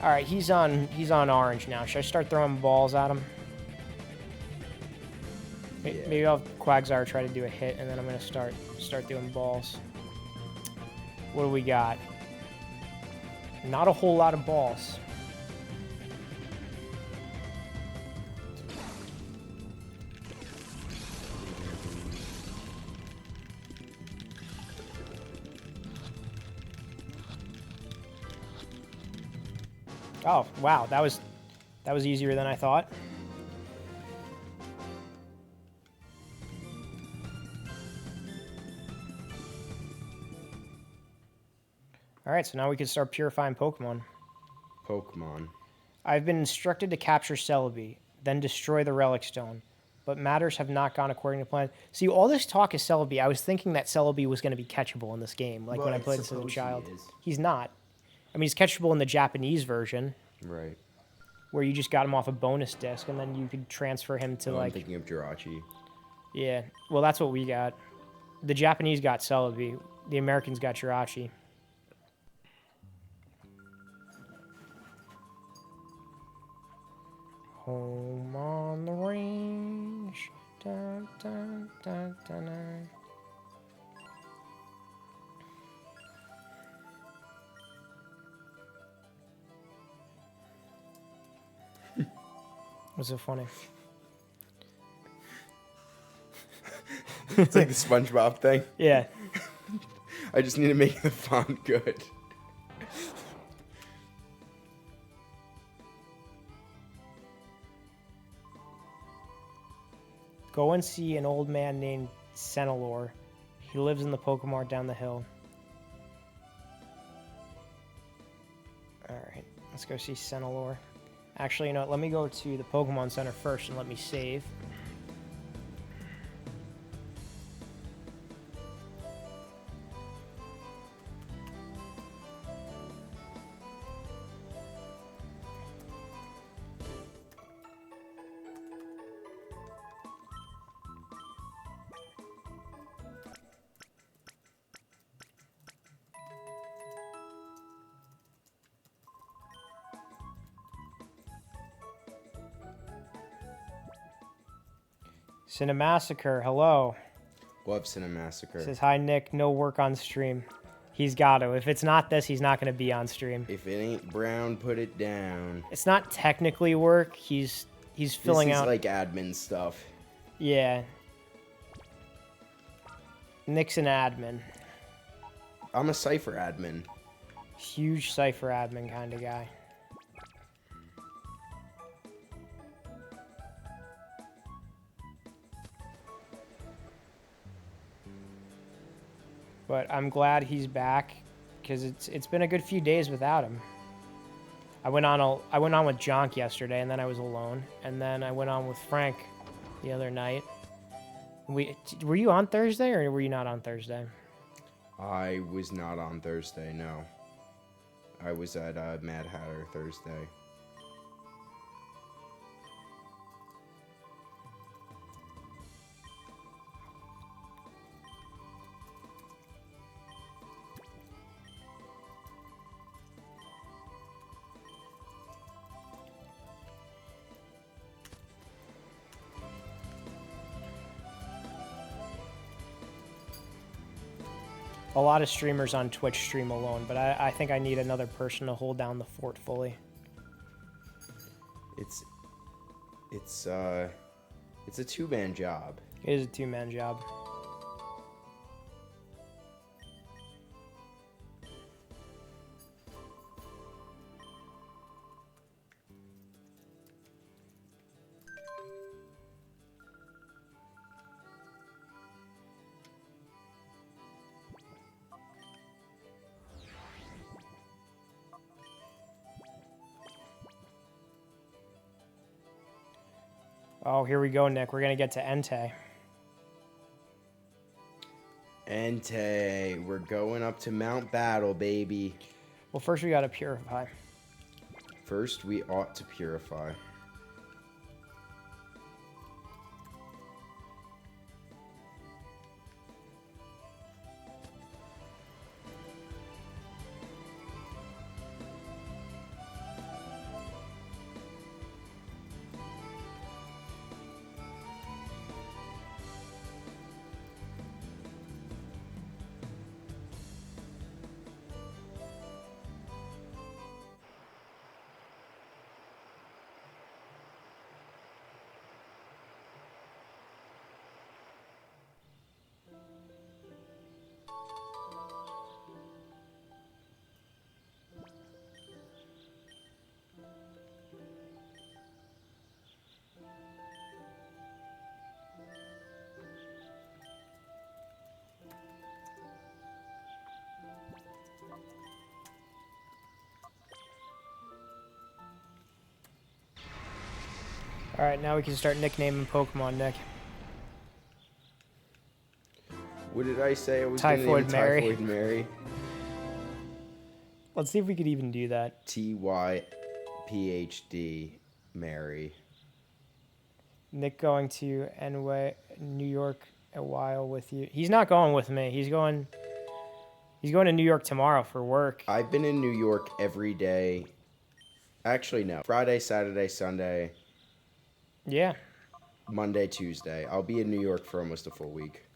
All right, he's on orange now. Should I start throwing balls at him? Yeah. Maybe I'll have Quagsire try to do a hit, and then I'm gonna start doing balls. What do we got? Not a whole lot of balls. Oh, wow, that was easier than I thought. All right, so now we can start purifying Pokemon. I've been instructed to capture Celebi, then destroy the Relic Stone, but matters have not gone according to plan. See, all this talk is Celebi. I was thinking that Celebi was going to be catchable in this game, like when I played this as a child. He's not. I mean, he's catchable in the Japanese version. Right. Where you just got him off a bonus disc, and then you could transfer him to, like... I'm thinking of Jirachi. Yeah, well, that's what we got. The Japanese got Celebi. The Americans got Jirachi. Home on the range. Dun, dun, dun, dun, dun. What's so funny? It's like the SpongeBob thing. Yeah. I just need to make the font good. Go and see an old man named Senelor. He lives in the Pokemart down the hill. Alright, let's go see Senelor. Actually, you know what? Let me go to the Pokemon Center first and let me save. Cinemassacre, hello. Love Cinemassacre. Says, hi, Nick. No work on stream. He's got to. If it's not this, he's not going to be on stream. If it ain't brown, put it down. It's not technically work. He's filling out. This is like admin stuff. Yeah. Nick's an admin. I'm a Cypher admin. Huge Cypher admin kind of guy. But I'm glad he's back because it's been a good few days without him. I went on with Jonk yesterday, and then I was alone, and then I went on with Frank the other night. Were you on Thursday, or were you not on Thursday? I was not on Thursday, no. I was at Mad Hatter Thursday. A lot of streamers on Twitch stream alone, but I think I need another person to hold down the fort fully. It's a two-man job. It is a two-man job. Oh, here we go, Nick. We're going to get to Entei. Entei, we're going up to Mount Battle, baby. Well, first we got to purify. First, we ought to purify. All right, now we can start nicknaming Pokemon, Nick. What did I say? I was gonna name Typhoid Mary. Typhoid Mary. Let's see if we could even do that. TYPHD Mary. Nick going to New York a while with you. He's not going with me. He's going to New York tomorrow for work. I've been in New York every day. Actually, no. Friday, Saturday, Sunday, Yeah. Monday, Tuesday. I'll be in New York for almost a full week.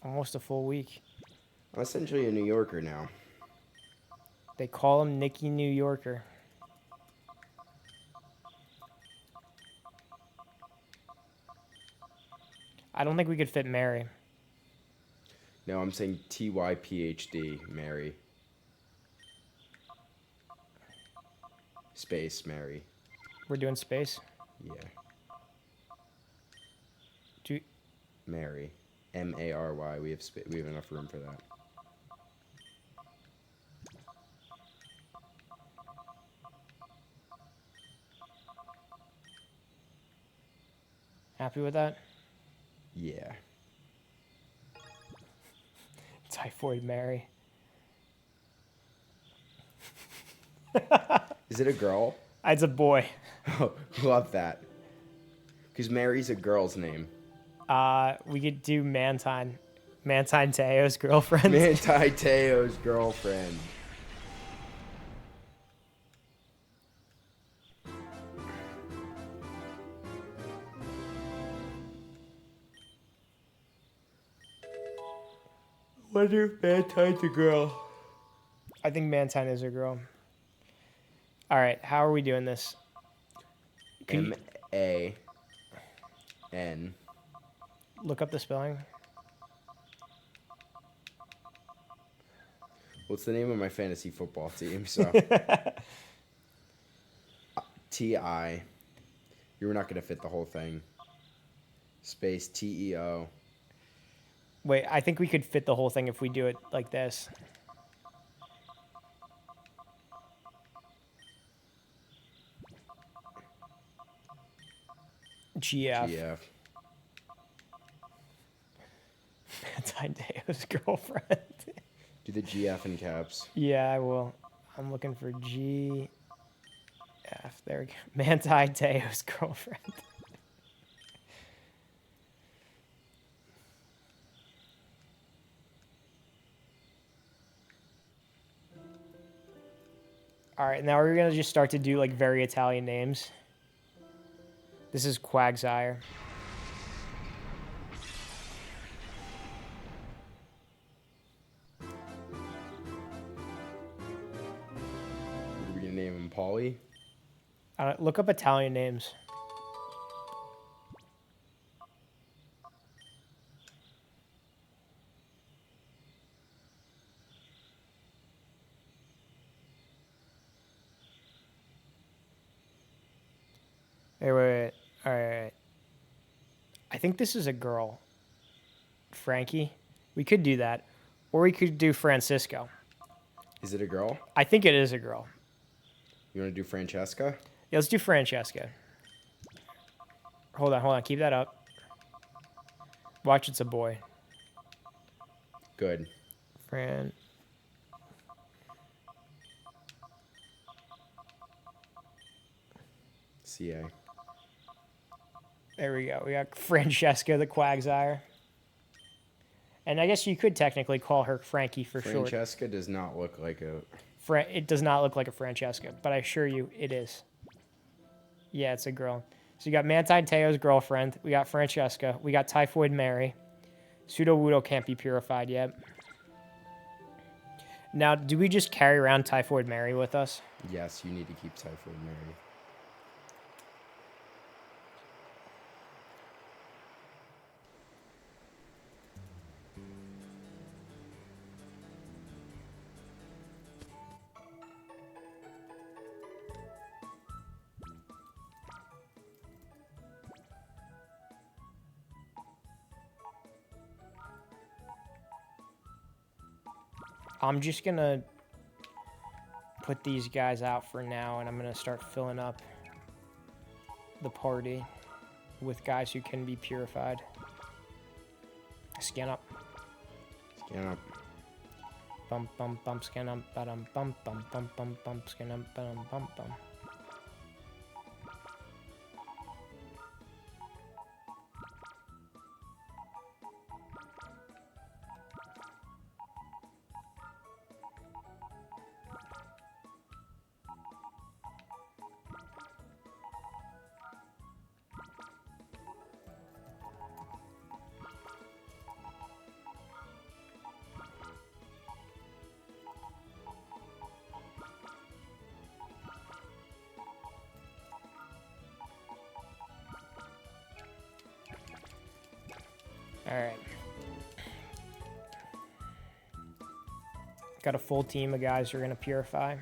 Almost a full week. I'm essentially a New Yorker now. They call him Nicky New Yorker. I don't think we could fit Mary. No, I'm saying TYPHD Mary. Space Mary. We're doing space. Yeah. Do Mary. Mary. We have enough room for that. happy with that? Yeah. Typhoid Mary. Is it a girl? It's a boy. Oh, love that. Because Mary's a girl's name. We could do Mantine. Mantine Teo's girlfriend. Manti Teo's girlfriend. Wonder if Mantine's a girl. I think Mantine is a girl. All right, how are we doing this? M-A-N. Look up the spelling. What's the name of my fantasy football team? So T-I. You're not going to fit the whole thing. Space T-E-O. Wait, I think we could fit the whole thing if we do it like this. GF. GF. Mantine Teo's girlfriend. Do the GF in caps. Yeah, I will. I'm looking for GF. There we go. Manti Teo's girlfriend. All right, now we're going to just start to do like very Italian names. This is Ollie. Look up Italian names. Wait. All right. I think this is a girl. Frankie. We could do that. Or we could do Francisco. Is it a girl? I think it is a girl. You want to do Francesca? Yeah, let's do Francesca. Hold on. Keep that up. Watch, it's a boy. Good. Fran. CA. There we go. We got Francesca the Quagsire. And I guess you could technically call her Frankie for short. Francesca does not look like a... It does not look like a Francesca, but I assure you it is. Yeah, it's a girl. So you got Manti Te'o's girlfriend. We got Francesca. We got Typhoid Mary. Sudowoodo can't be purified yet. Now, do we just carry around Typhoid Mary with us? Yes, you need to keep Typhoid Mary. I'm just going to put these guys out for now, and I'm going to start filling up the party with guys who can be purified. Scan up. Scan up. Bum, bum, bum, scan up, ba-dum, bum, bum, bum, bum, bum, scan up, ba-dum, bum, bum. All right. Got a full team of guys who are going to purify.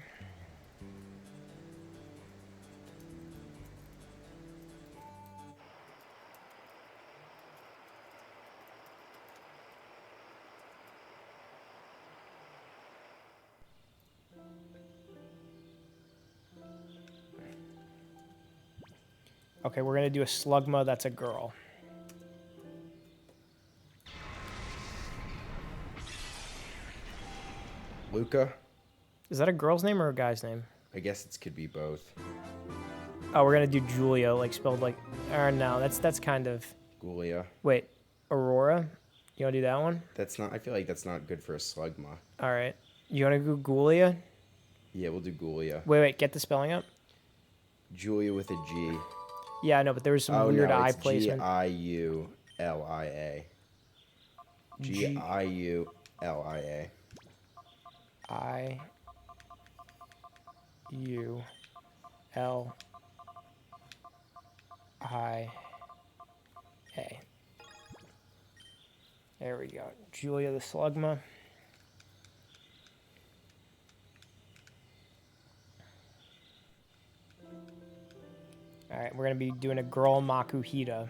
Okay, we're going to do a Slugma that's a girl. Luca? Is that a girl's name or a guy's name? I guess it could be both. Oh, we're going to do Julia, like spelled like... Or no, that's kind of... Gulia. Wait, Aurora? You want to do that one? That's not... I feel like that's not good for a Slugma. All right. You want to go Gulia? Yeah, we'll do Gulia. Wait, get the spelling up. Julia with a G. Yeah, I know, but there was some weird eye placement. Giulia. Giulia. I-U-L-I-A. There we go. Julia the Slugma. All right, we're going to be doing a girl Makuhita.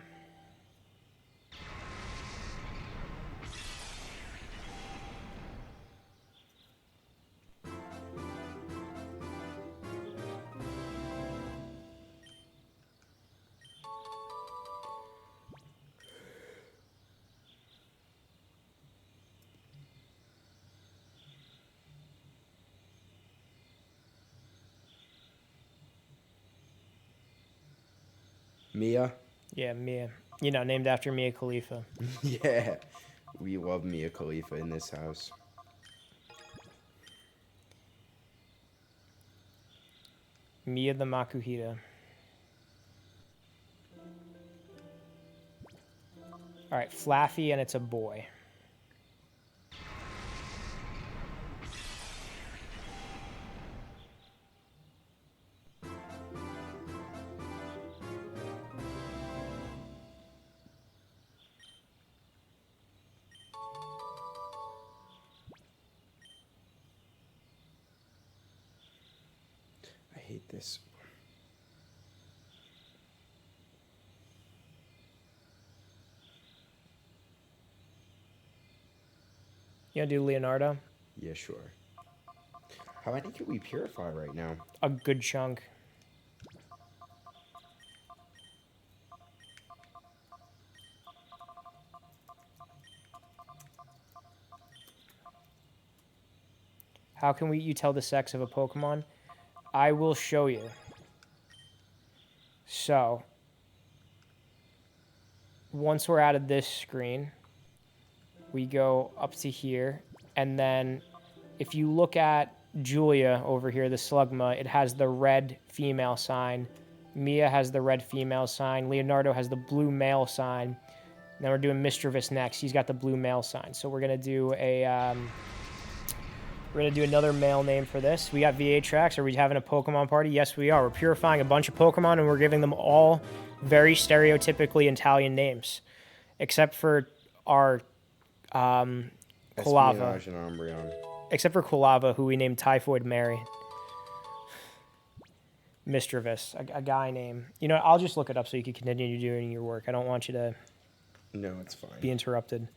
Mia? Yeah, Mia. You know, named after Mia Khalifa. Yeah. We love Mia Khalifa in this house. Mia the Makuhita. All right, Flaffy, and it's a boy. hate this. You gonna do Leonardo? Yeah, sure. How many can we purify right now? A good chunk. How can you tell the sex of a Pokemon? I will show you. So, once we're out of this screen, we go up to here, and then if you look at Julia over here, the Slugma, it has the red female sign. Mia has the red female sign. Leonardo has the blue male sign. Then we're doing Mischievous next. He's got the blue male sign. So we're gonna do another male name for this. We got VHX. Are we having a Pokemon party? Yes, we are. We're purifying a bunch of Pokemon, and we're giving them all very stereotypically Italian names, except for our Quilava. Espionage and Umbreon. Except for Quilava, who we named Typhoid Mary. Mischievous, a guy name. You know, I'll just look it up so you can continue doing your work. I don't want you to No, it's fine. be interrupted.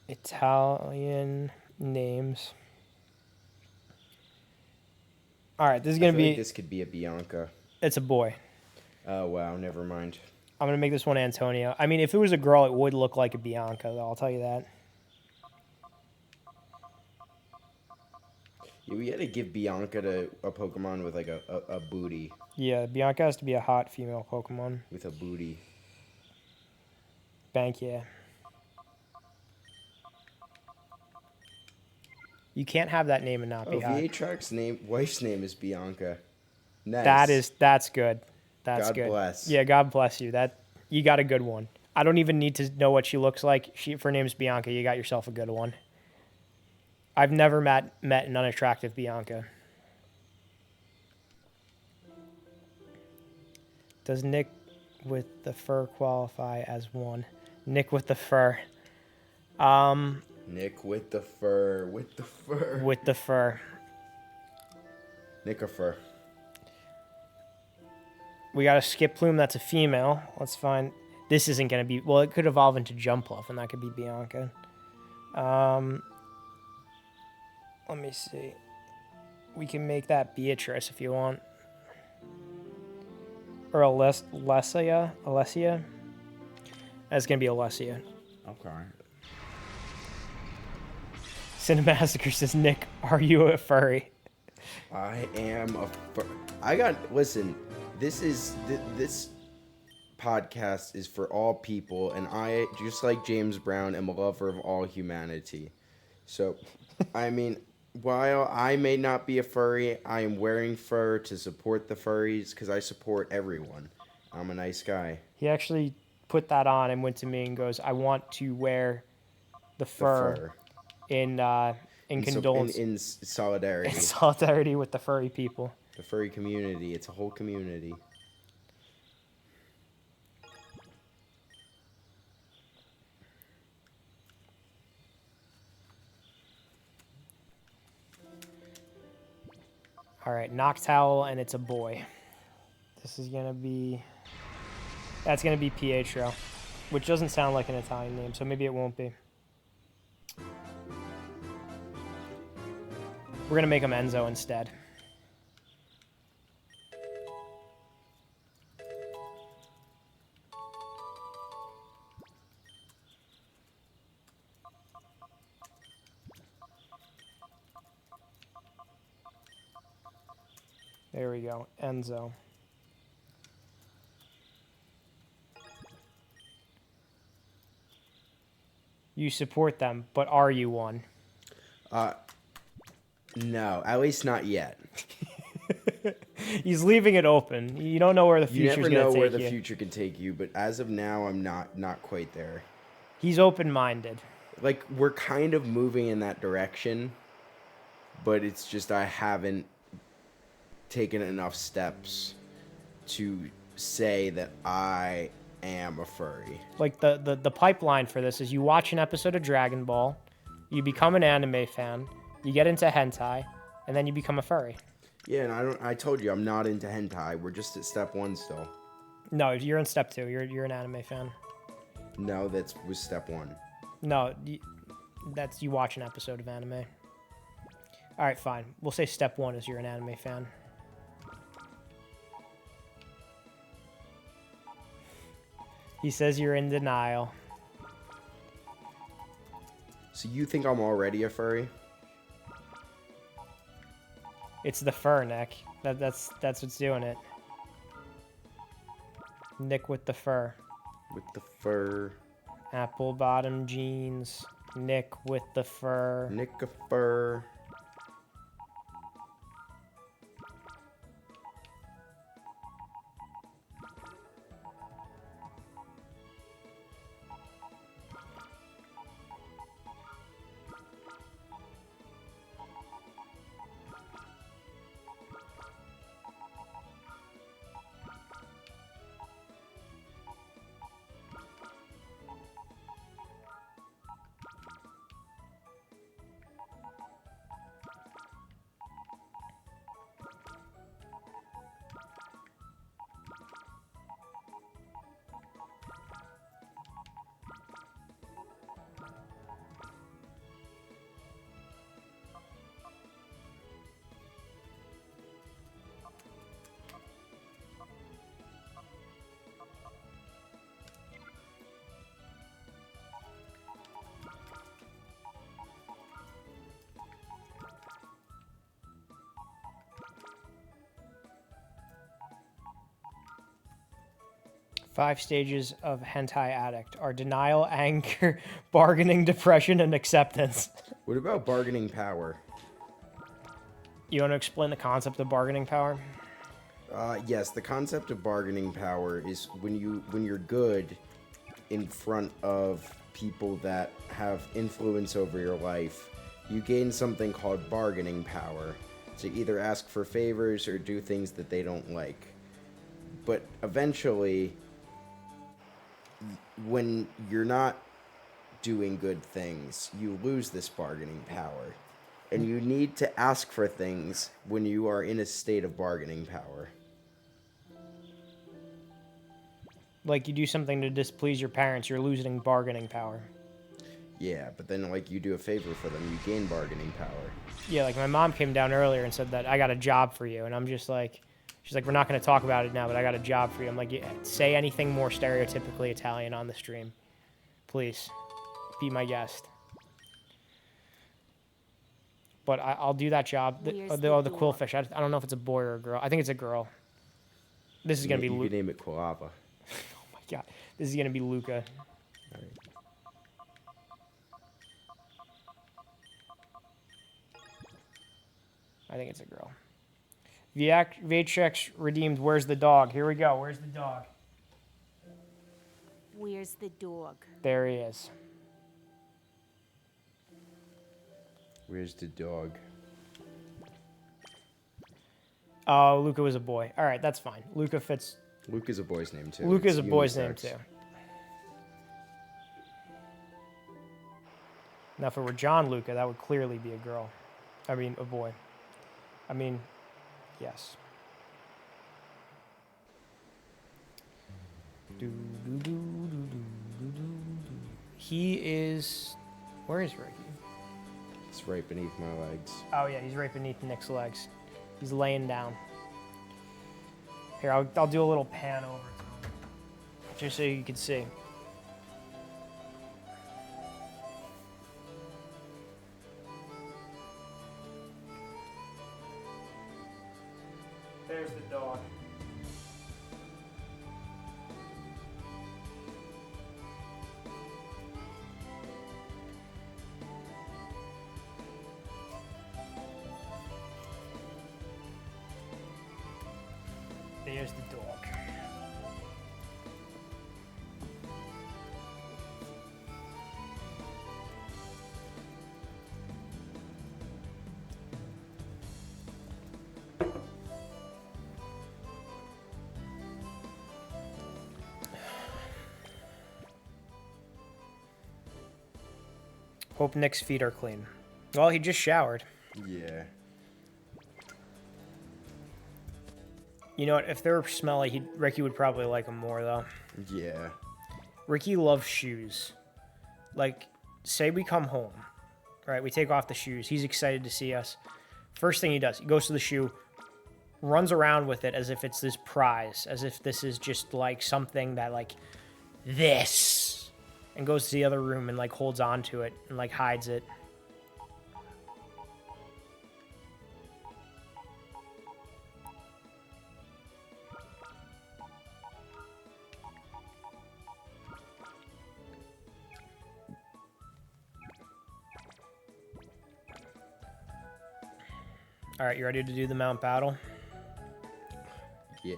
Italian names. All right, this is going to be... Like this could be a Bianca. It's a boy. Oh, wow, never mind. I'm going to make this one Antonio. I mean, if it was a girl, it would look like a Bianca, though. I'll tell you that. Yeah, we had to give Bianca to a Pokemon with like a booty. Yeah, Bianca has to be a hot female Pokemon. With a booty. Bank, yeah. You can't have that name and not be hot. VHR's wife's name is Bianca. Nice. That's good. That's God good. bless. Yeah, God bless you. You got a good one. I don't even need to know what she looks like. If her name's Bianca, you got yourself a good one. I've never met an unattractive Bianca. Does Nick with the fur qualify as one? Nick with the fur. Nick with the fur. With the fur. With the fur. Nick a fur. We got a Skip Plume that's a female. Let's find... This isn't going to be... Well, it could evolve into Jumpluff, and that could be Bianca. Let me see. We can make that Beatrice if you want. Or Alessia? That's going to be Alessia. Okay. Cinemassacre says, Nick, are you a furry? I am a fur. Listen, this podcast is for all people, and I, just like James Brown, am a lover of all humanity. So, I mean, while I may not be a furry, I am wearing fur to support the furries because I support everyone. I'm a nice guy. He actually put that on and went to me and goes, I want to wear the fur. In condolence. In solidarity. In solidarity with the furry people. The furry community. It's a whole community. All right, Noctowl, and it's a boy. This is going to be... That's going to be Pietro, which doesn't sound like an Italian name, so maybe it won't be. We're going to make him Enzo instead. There we go, Enzo. You support them, but are you one? No, at least not yet. He's leaving it open. You don't know where the future's going to take you. You never know where the future can take you, but as of now, I'm not quite there. He's open-minded. Like, we're kind of moving in that direction, but it's just I haven't taken enough steps to say that I am a furry. Like, the pipeline for this is you watch an episode of Dragon Ball, you become an anime fan, you get into hentai, and then you become a furry. Yeah, and I told you I'm not into hentai. We're just at step 1 still. No, you're in step 2. You're an anime fan. No, that was step 1. No, that's you watch an episode of anime. All right, fine. We'll say step 1 is you're an anime fan. He says you're in denial. So you think I'm already a furry? It's the fur, Nick. That's what's doing it. Nick with the fur. With the fur. Apple bottom jeans. Nick with the fur. Nick a fur. Five stages of hentai addict are denial, anger, bargaining, depression, and acceptance. What about bargaining power? You want to explain the concept of bargaining power? Yes, the concept of bargaining power is when you're good in front of people that have influence over your life, you gain something called bargaining power to either ask for favors or do things that they don't like. But eventually, when you're not doing good things, you lose this bargaining power. And you need to ask for things when you are in a state of bargaining power. Like you do something to displease your parents, you're losing bargaining power. Yeah, but then like you do a favor for them, you gain bargaining power. Yeah, like my mom came down earlier and said that I got a job for you, and I'm just like, she's like, we're not going to talk about it now, but I got a job for you. I'm like, yeah, say anything more stereotypically Italian on the stream, please. Be my guest. But I'll do that job. The quillfish. I don't know if it's a boy or a girl. I think it's a girl. This is gonna be You Luca. can name it Quilava. Oh my god, this is gonna be Luca. Alright. I think it's a girl. VHX redeemed. Where's the dog? Here we go. Where's the dog? Where's the dog? There he is. Where's the dog? Oh, Luca was a boy. All right, that's fine. Luca fits. Luke is a boy's name too. Luca is It's a boy's name unisex. too. Now, if it were John Luca, that would clearly be a girl. I mean, a boy. I mean, yes. He is. Where is Ricky? It's right beneath my legs. Oh yeah, he's right beneath Nick's legs. He's laying down. Here, I'll do a little pan over to him, just so you can see. There's the dog. There's the dog. Hope Nick's feet are clean. Well, he just showered. Yeah. You know what? If they're smelly, Ricky would probably like them more, though. Yeah. Ricky loves shoes. Like, say we come home, right? We take off the shoes. He's excited to see us. First thing he does, he goes to the shoe, runs around with it as if it's this prize, as if this is just like something that like this, and goes to the other room and like holds on to it and like hides it. All right, you ready to do the mount battle? Yeah.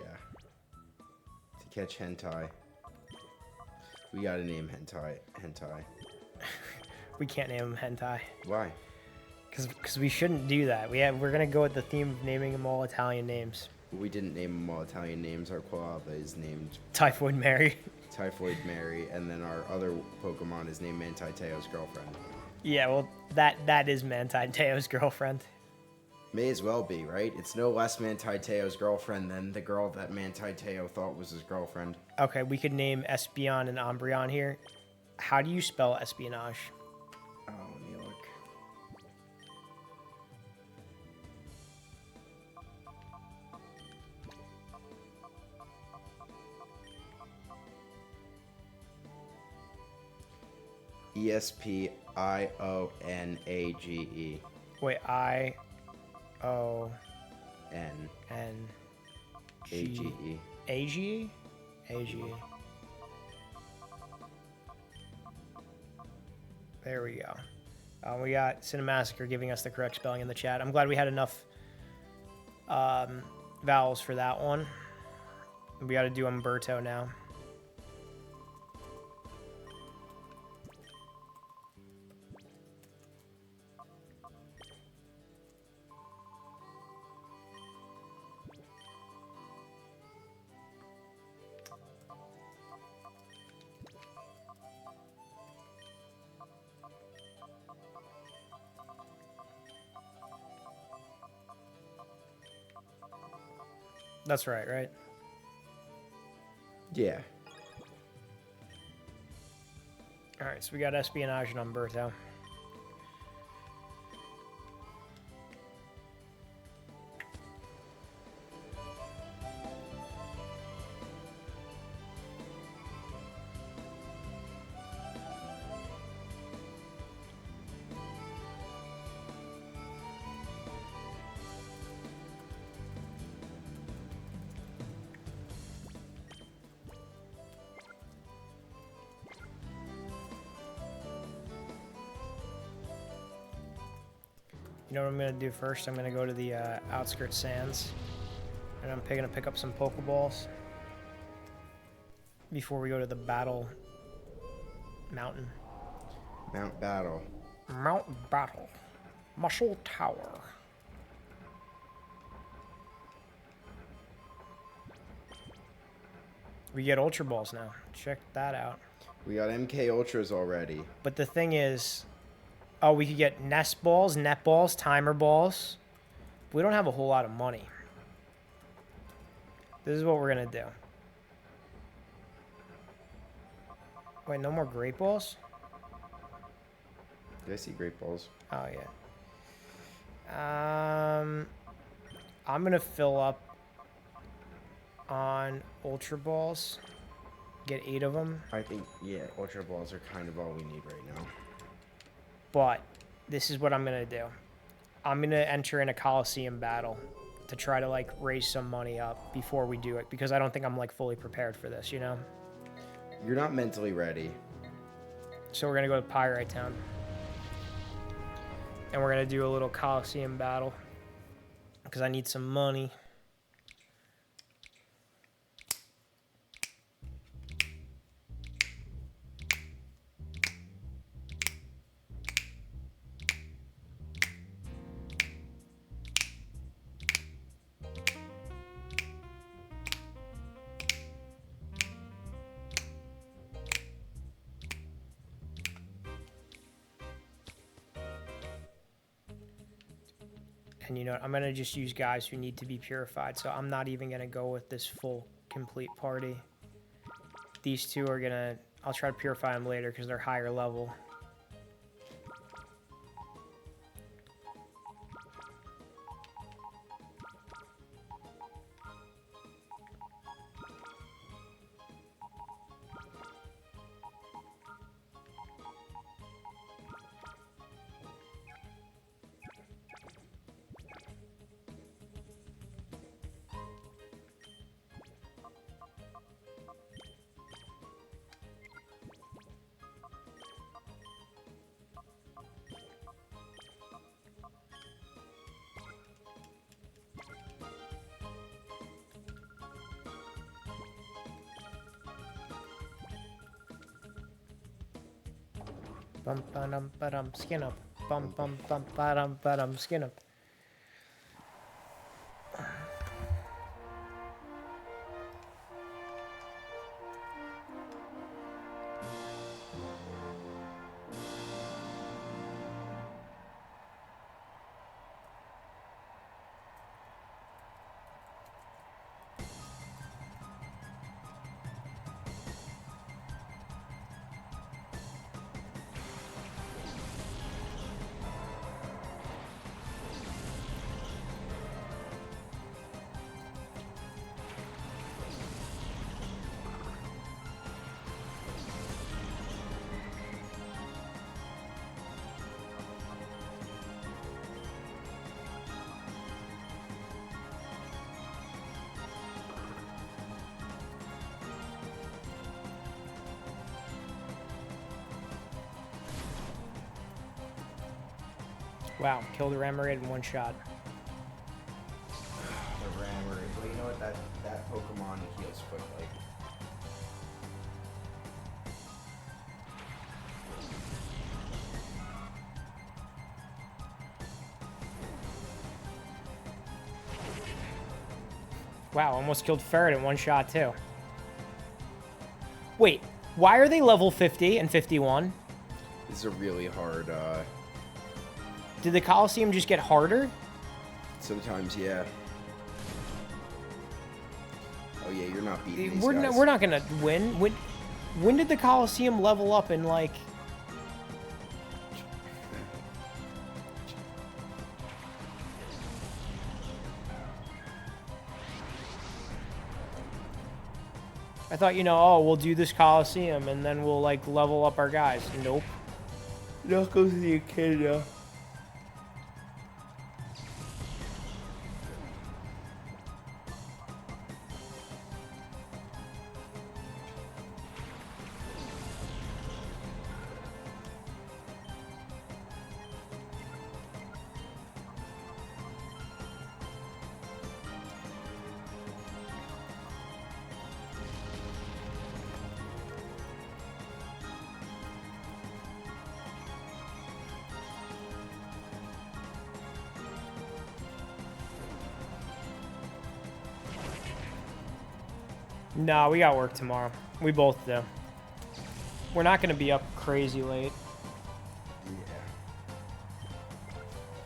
To catch hentai. We gotta name hentai. We can't name him hentai. Why? Because we shouldn't do that. We're gonna go with the theme of naming them all Italian names. We didn't name them all Italian names. Our Quilava is named Typhoid Mary. Typhoid Mary, and then our other Pokemon is named Manti Teo's girlfriend. Yeah, well, that is Manti Teo's girlfriend. May as well be, right? It's no less Manti Teo's girlfriend than the girl that Manti Teo thought was his girlfriend. Okay, we could name Espeon and Umbreon here. How do you spell espionage? Oh, let me look. Espionage. Wait, I-O-N-G-E. N A-G-E. A-G-E? A-G-E. There we go. We got Cinemassacre giving us the correct spelling in the chat. I'm glad we had enough vowels for that one. We got to do Umberto now. That's right? Yeah. All right, so we got Espionage and Umberto. You know what I'm going to do first? I'm going to go to the outskirts sands. And I'm going to pick up some Pokeballs. Before we go to the battle mountain. Mount Battle. Mountain Battle. Muscle Tower. We get Ultra Balls now. Check that out. We got MK Ultras already. But the thing is... Oh, we could get Nest Balls, Net Balls, Timer Balls. We don't have a whole lot of money. This is what we're going to do. Wait, no more Great Balls? Did I see Great Balls? Oh, yeah. I'm going to fill up on Ultra Balls. Get 8 of them. I think, yeah, Ultra Balls are kind of all we need right now. But this is what I'm going to do. I'm going to enter in a Colosseum battle to try to, like, raise some money up before we do it. Because I don't think I'm, like, fully prepared for this, you know? You're not mentally ready. So we're going to go to Pyrite Town. And we're going to do a little Colosseum battle. Because I need some money. And And you know what? I'm going to just use guys who need to be purified. So I'm not even going to go with this full, complete party. These two are going to... I'll try to purify them later because they're higher level. Bum ba-dum ba-dum, skin up. Bum bum bum ba-dum ba-dum, skin up. Wow, killed a Remoraid in one shot. The rammer. Well, you know what? That Pokemon heals quickly. Wow, almost killed Ferret in one shot too. Wait, why are they level 50 and 51? This is a really hard. Did the Colosseum just get harder? Sometimes, yeah. Oh yeah, you're not beating these We're guys. we're not gonna win. When did the Colosseum level up in like? I thought, you know, oh, we'll do this Colosseum and then we'll like level up our guys. Nope. Not go to the Acadia. No, we got work tomorrow. We both do. We're not going to be up crazy late. Yeah.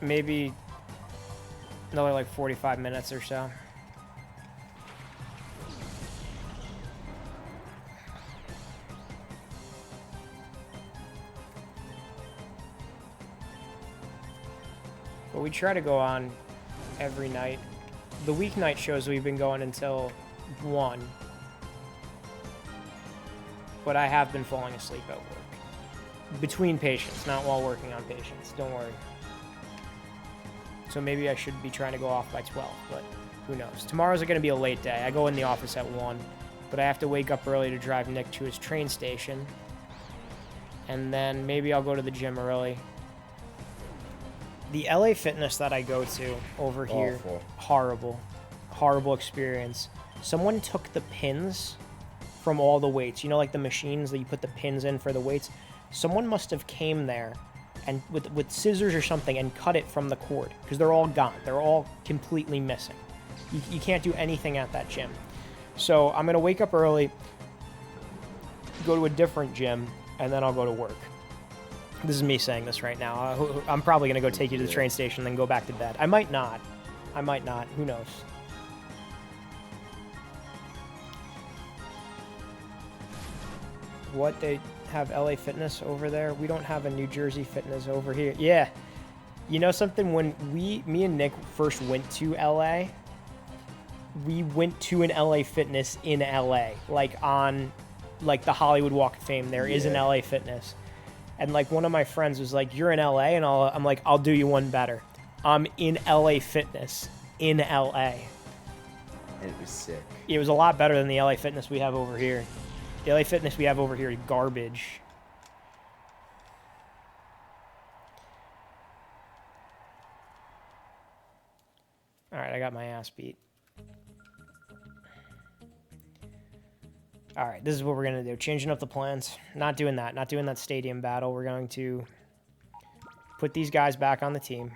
Maybe another like 45 minutes or so. But we try to go on every night. The weeknight shows we've been going until 1. But I have been falling asleep at work. Between patients, not while working on patients. Don't worry. So maybe I should be trying to go off by 12, but who knows. Tomorrow's going to be a late day. I go in the office at 1, but I have to wake up early to drive Nick to his train station. And then maybe I'll go to the gym early. The LA Fitness that I go to over here, Awful. horrible. Horrible experience. Someone took the pins from all the weights. You know, like the machines that you put the pins in for the weights? Someone must have came there and with scissors or something and cut it from the cord because they're all gone. They're all completely missing. You can't do anything at that gym. So I'm going to wake up early, go to a different gym, and then I'll go to work. This is me saying this right now. I'm probably going to go take you to the Yeah. train station, then go back to bed. I might not. I might not. Who knows? What, they have LA Fitness over there? We don't have a New Jersey Fitness over here. Yeah. You know something? When me and Nick first went to LA, we went to an LA Fitness in LA, like on like the Hollywood Walk of Fame. There is an Yeah. LA Fitness. And like one of my friends was like, "You're in LA," and I'm like, "I'll do you one better. I'm in LA Fitness in LA." And it was sick. It was a lot better than the LA Fitness we have over here. The LA Fitness we have over here is garbage. All right, I got my ass beat. All right, this is what we're going to do. Changing up the plans. Not doing that. Not doing that stadium battle. We're going to put these guys back on the team.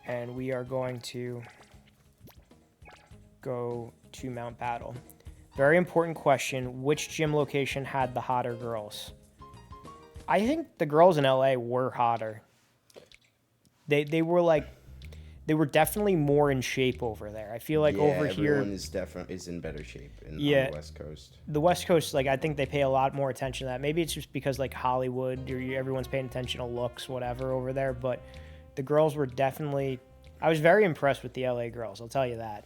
And we are going to go to Mount Battle. Very important question. Which gym location had the hotter girls? I think the girls in LA were hotter. They were like, they were definitely more in shape over there. I feel like Yeah, over here, everyone is in better shape on Yeah. the West Coast. the West Coast, like I think they pay a lot more attention to that. Maybe it's just because like Hollywood, or everyone's paying attention to looks, whatever over there. But the girls were definitely. I was very impressed with the LA girls. I'll tell you that.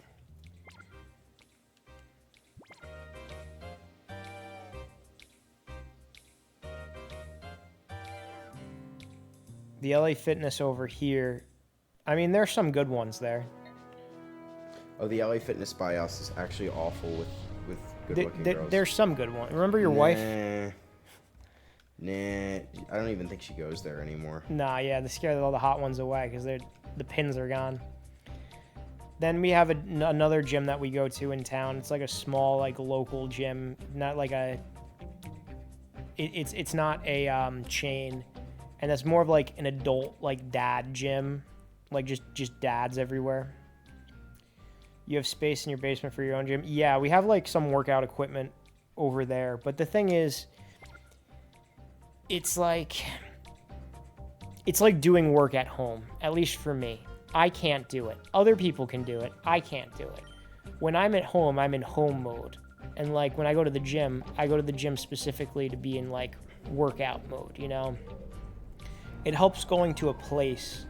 The LA Fitness over here, I mean, there's some good ones there. Oh, the LA Fitness by us is actually awful with good-looking girls. There's some good ones. Remember your wife? Nah, I don't even think she goes there anymore. Nah, yeah, they scared all the hot ones away because the pins are gone. Then we have another gym that we go to in town. It's like a small, like local gym, not like a. It's not a chain, and that's more of like an adult like dad gym, like just dads everywhere. You have space in your basement for your own gym. Yeah, we have like some workout equipment over there, but the thing is, it's like doing work at home, at least for me. I can't do it. Other people can do it. I can't do it. When I'm at home, I'm in home mode. And like when I go to the gym, I go to the gym specifically to be in like workout mode, you know? It helps going to a place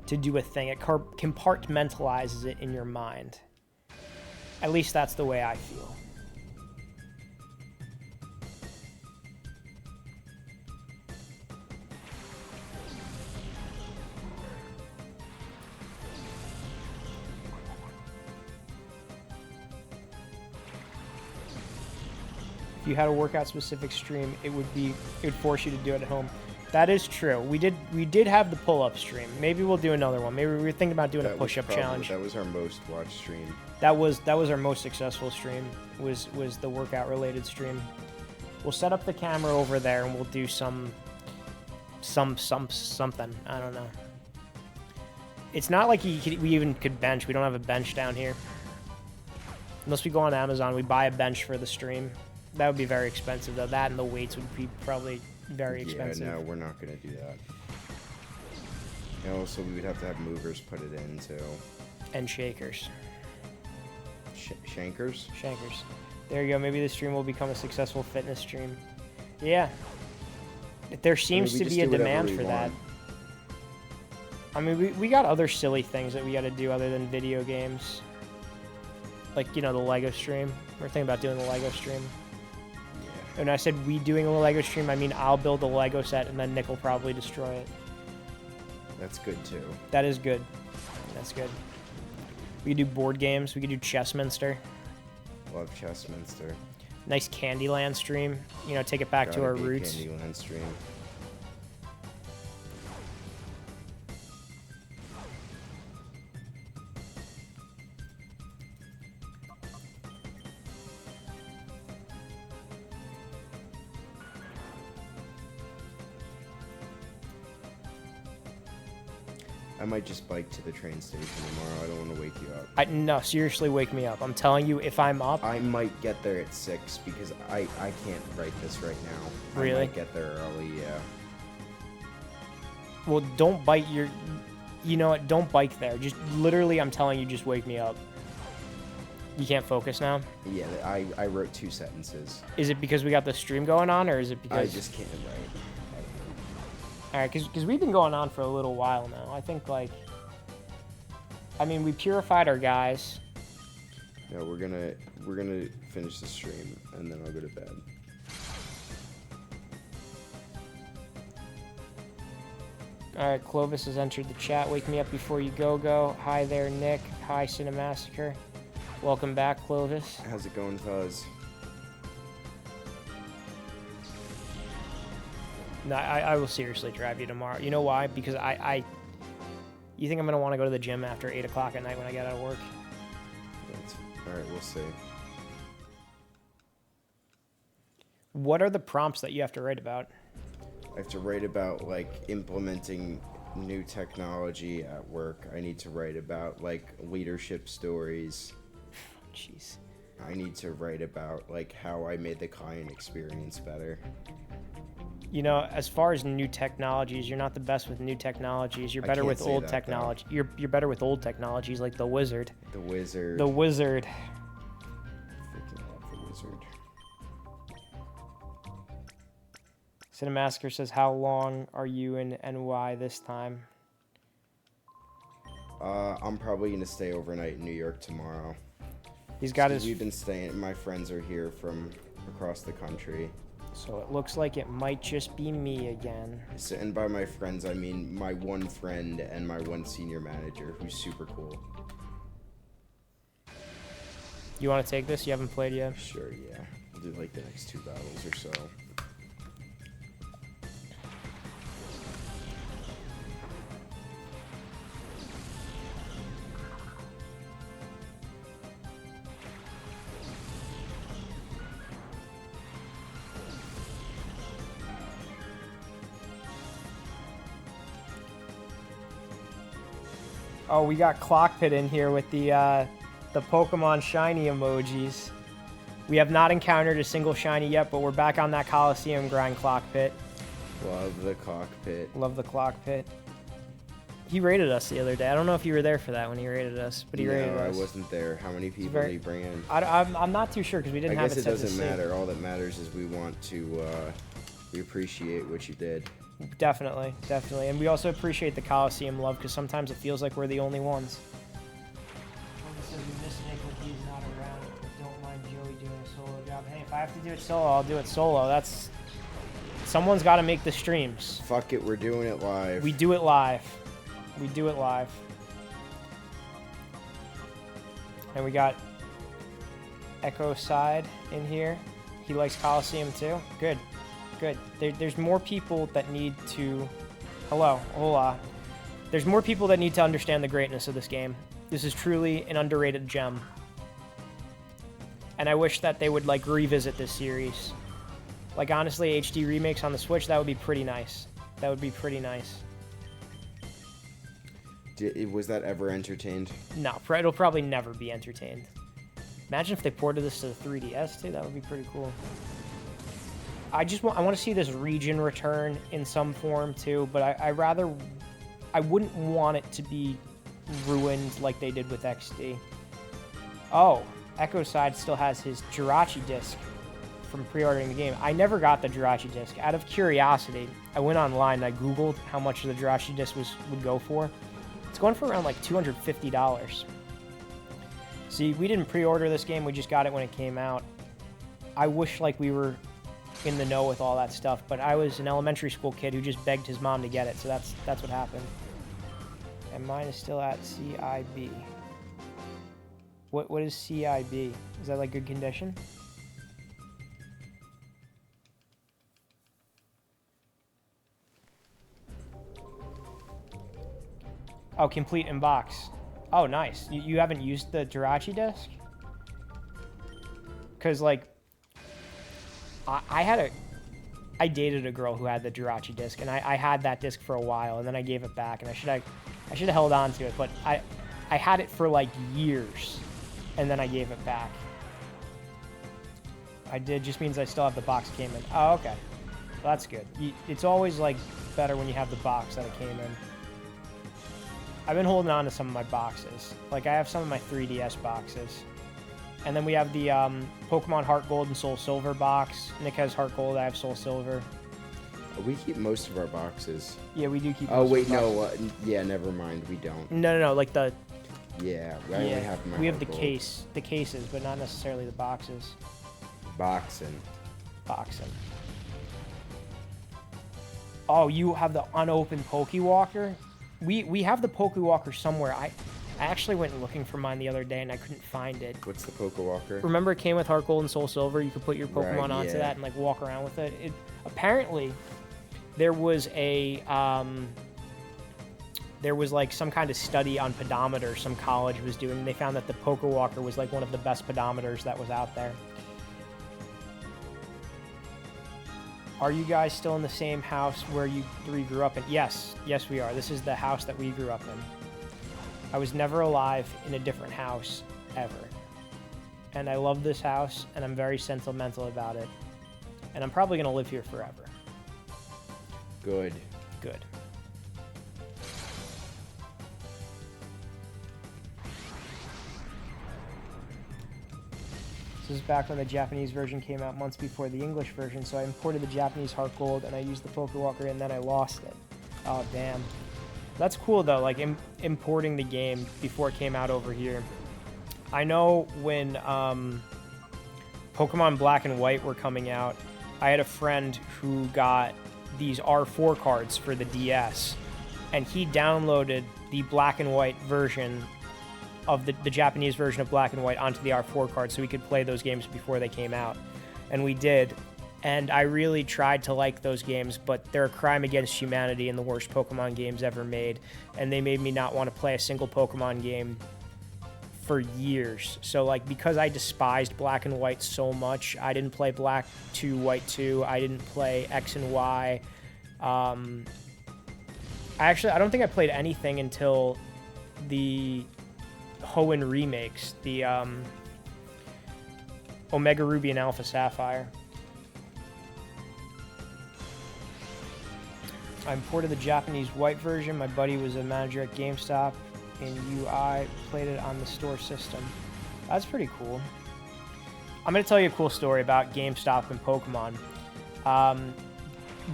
to do a thing. It compartmentalizes it in your mind. At least that's the way I feel. If you had a workout specific stream, it would force you to do it at home. That is true. We did have the pull-up stream. Maybe we'll do another one. Maybe we were thinking about doing a push-up challenge. That was our most watched stream. That was our most successful stream. Was the workout related stream. We'll set up the camera over there and we'll do something. I don't know. It's not like we even could bench. We don't have a bench down here. Unless we go on Amazon, we buy a bench for the stream. That would be very expensive though. That and the weights would be probably very expensive. Yeah, no, we're not gonna do that. And also, we would have to have movers put it in too. And shakers. Shankers? Shankers. There you go. Maybe the stream will become a successful fitness stream. Yeah. There seems to be a demand for that. I mean, we got other silly things that we got to do other than video games. Like, you know, the Lego stream. We're thinking about doing the Lego stream. Yeah. And I said we doing a Lego stream, I mean I'll build a Lego set and then Nick will probably destroy it. That's good too. That is good. That's good. We could do board games. We could do Chessminster. Love Chessminster. Nice Candyland stream. You know, take it back to our roots. Candyland stream. I might just bike to the train station tomorrow. I don't want to wake you up. No, seriously, wake me up. I'm telling you, if I'm up, I might get there at 6 because I can't write this right now. Really? I might get there early, yeah. well, don't bite your. You know what? Don't bike there. Just literally, I'm telling you, just wake me up. You can't focus now. Yeah, I wrote 2 sentences. Is it because we got the stream going on, or is it I because? just can't write. All right, because we've been going on for a little while now. I think like. I mean, we purified our guys. No, we're gonna finish the stream and then I'll go to bed. All right, Clovis has entered the chat. Wake me up before you go. Hi there, Nick. Hi, Cinemassacre. Welcome back, Clovis. How's it going, fellas? No, I will seriously drive you tomorrow. You know why? Because you think I'm gonna want to go to the gym after 8 o'clock at night when I get out of work? All right, we'll see. What are the prompts that you have to write about? I have to write about like implementing new technology at work. I need to write about like leadership stories. Jeez. I need to write about like how I made the client experience better. You know, as far as new technologies, you're not the best with new technologies. You're I better can't with say old that, technology. You're better with old technologies like the wizard. The wizard. The wizard. Freaking love the wizard. Cinemassacre says, "How long are you in NY this time?" I'm probably gonna stay overnight in New York tomorrow. He's got Because his. we've been staying. My friends are here from across the country. So it looks like it might just be me again. So, and by my friends, I mean my one friend and my one senior manager, who's super cool. You want to take this? You haven't played yet. Sure, yeah. We'll do like the next 2 battles or so. Oh, we got Clockpit in here with the Pokemon shiny emojis. We have not encountered a single shiny yet, but we're back on that Colosseum grind, Clockpit. Love the cockpit. Love the Clockpit. He raided us the other day. I don't know if you were there for that when he raided us, but he raided us. No, I wasn't there. How many people very- did he bring in? I'm not too sure because we I didn't have guess it it set to doesn't sync. matter. All that matters is we want to, we appreciate what you did. Definitely, definitely. And we also appreciate the Colosseum love because sometimes it feels like we're the only ones. Not around, but don't mind Joey doing a solo job. Hey, if I have to do it solo, I'll do it solo. That's someone's got to make the streams. Fuck it, we're doing it live. We do it live. We do it live. And we got Echo Side in here. He likes Colosseum too. Good. Good. There's more people that need to... Hello. Hola. There's more people that need to understand the greatness of this game. This is truly an underrated gem. And I wish that they would, like, revisit this series. Like, honestly, HD remakes on the Switch, that would be pretty nice. That would be pretty nice. Was that ever entertained? No, it'll probably never be entertained. Imagine if they ported this to the 3DS, too. That would be pretty cool. I want to see this region return in some form too, but I wouldn't want it to be ruined like they did with XD. Oh, Echo Side still has his Jirachi disc from pre-ordering the game. I never got the Jirachi disc. Out of curiosity, I went online and I Googled how much the Jirachi disc would go for. It's going for around like $250. See, we didn't pre-order this game, we just got it when it came out. I wish like we were in the know with all that stuff, but I was an elementary school kid who just begged his mom to get it, so that's what happened. And mine is still at CIB. What is CIB? Is that like good condition? Oh, complete in box. Oh, nice. You haven't used the Jirachi disc? Because like I dated a girl who had the Jirachi disc, and I had that disc for a while, and then I gave it back, and I I should have held on to it, but I had it for like years, and then I gave it back. I did, just means I still have the box it came in. Oh, okay. Well, that's good. It's always like better when you have the box that it came in. I've been holding on to some of my boxes. Like, I have some of my 3DS boxes. And then we have the Pokemon Heart Gold and Soul Silver box. Nick has Heart Gold, I have Soul Silver. We keep most of our boxes. Yeah, we do keep Oh, most wait, of the no. boxes. Yeah, never mind. We don't. No, like the... Yeah, I only have my we have Heart the Gold. the cases, but not necessarily the boxes. Boxing. Oh, you have the unopened Pokewalker? We have the Pokewalker somewhere. I actually went looking for mine the other day and I couldn't find it. What's the Pokewalker? Remember it came with Heart Gold and Soul Silver? You could put your Pokemon Right, onto yeah. that and like walk around with it. Apparently, there was like some kind of study on pedometer some college was doing, and they found that the Pokewalker was like one of the best pedometers that was out there. Are you guys still in the same house where you three grew up in? Yes, we are. This is the house that we grew up in. I was never alive in a different house, ever. And I love this house, and I'm very sentimental about it. And I'm probably going to live here forever. Good. Good. This is back when the Japanese version came out months before the English version, so I imported the Japanese Heart Gold and I used the Pokewalker and then I lost it. Oh, damn. That's cool, though, like importing the game before it came out over here. I know when Pokemon Black and White were coming out, I had a friend who got these R4 cards for the DS, and he downloaded the Black and White version of the Japanese version of Black and White onto the R4 card so we could play those games before they came out. And we did. And I really tried to like those games, but they're a crime against humanity and the worst Pokemon games ever made. And they made me not want to play a single Pokemon game for years. So, like, because I despised Black and White so much, I didn't play Black 2, White 2. I didn't play X and Y. I don't think I played anything until the Hoenn remakes, the Omega Ruby and Alpha Sapphire. I imported the Japanese white version. My buddy was a manager at GameStop in UI, played it on the store system. That's pretty cool. I'm going to tell you a cool story about GameStop and Pokemon.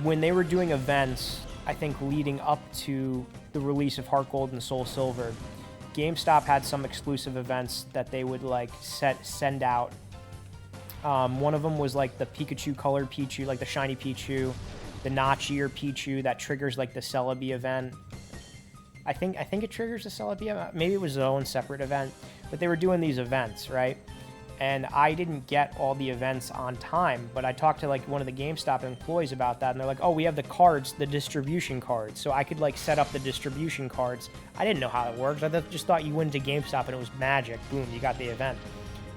When they were doing events, I think leading up to the release of Heart Gold and Soul Silver, GameStop had some exclusive events that they would like send out. One of them was like the Pikachu colored Pichu, like the shiny Pichu, the Notch Ear Pichu that triggers like the Celebi event. I think it triggers the Celebi event. Maybe it was its own separate event, but they were doing these events, right? And I didn't get all the events on time, but I talked to like one of the GameStop employees about that, and they're like, "Oh, we have the cards, the distribution cards." So I could like set up the distribution cards. I didn't know how it works. I just thought you went to GameStop and it was magic. Boom, you got the event.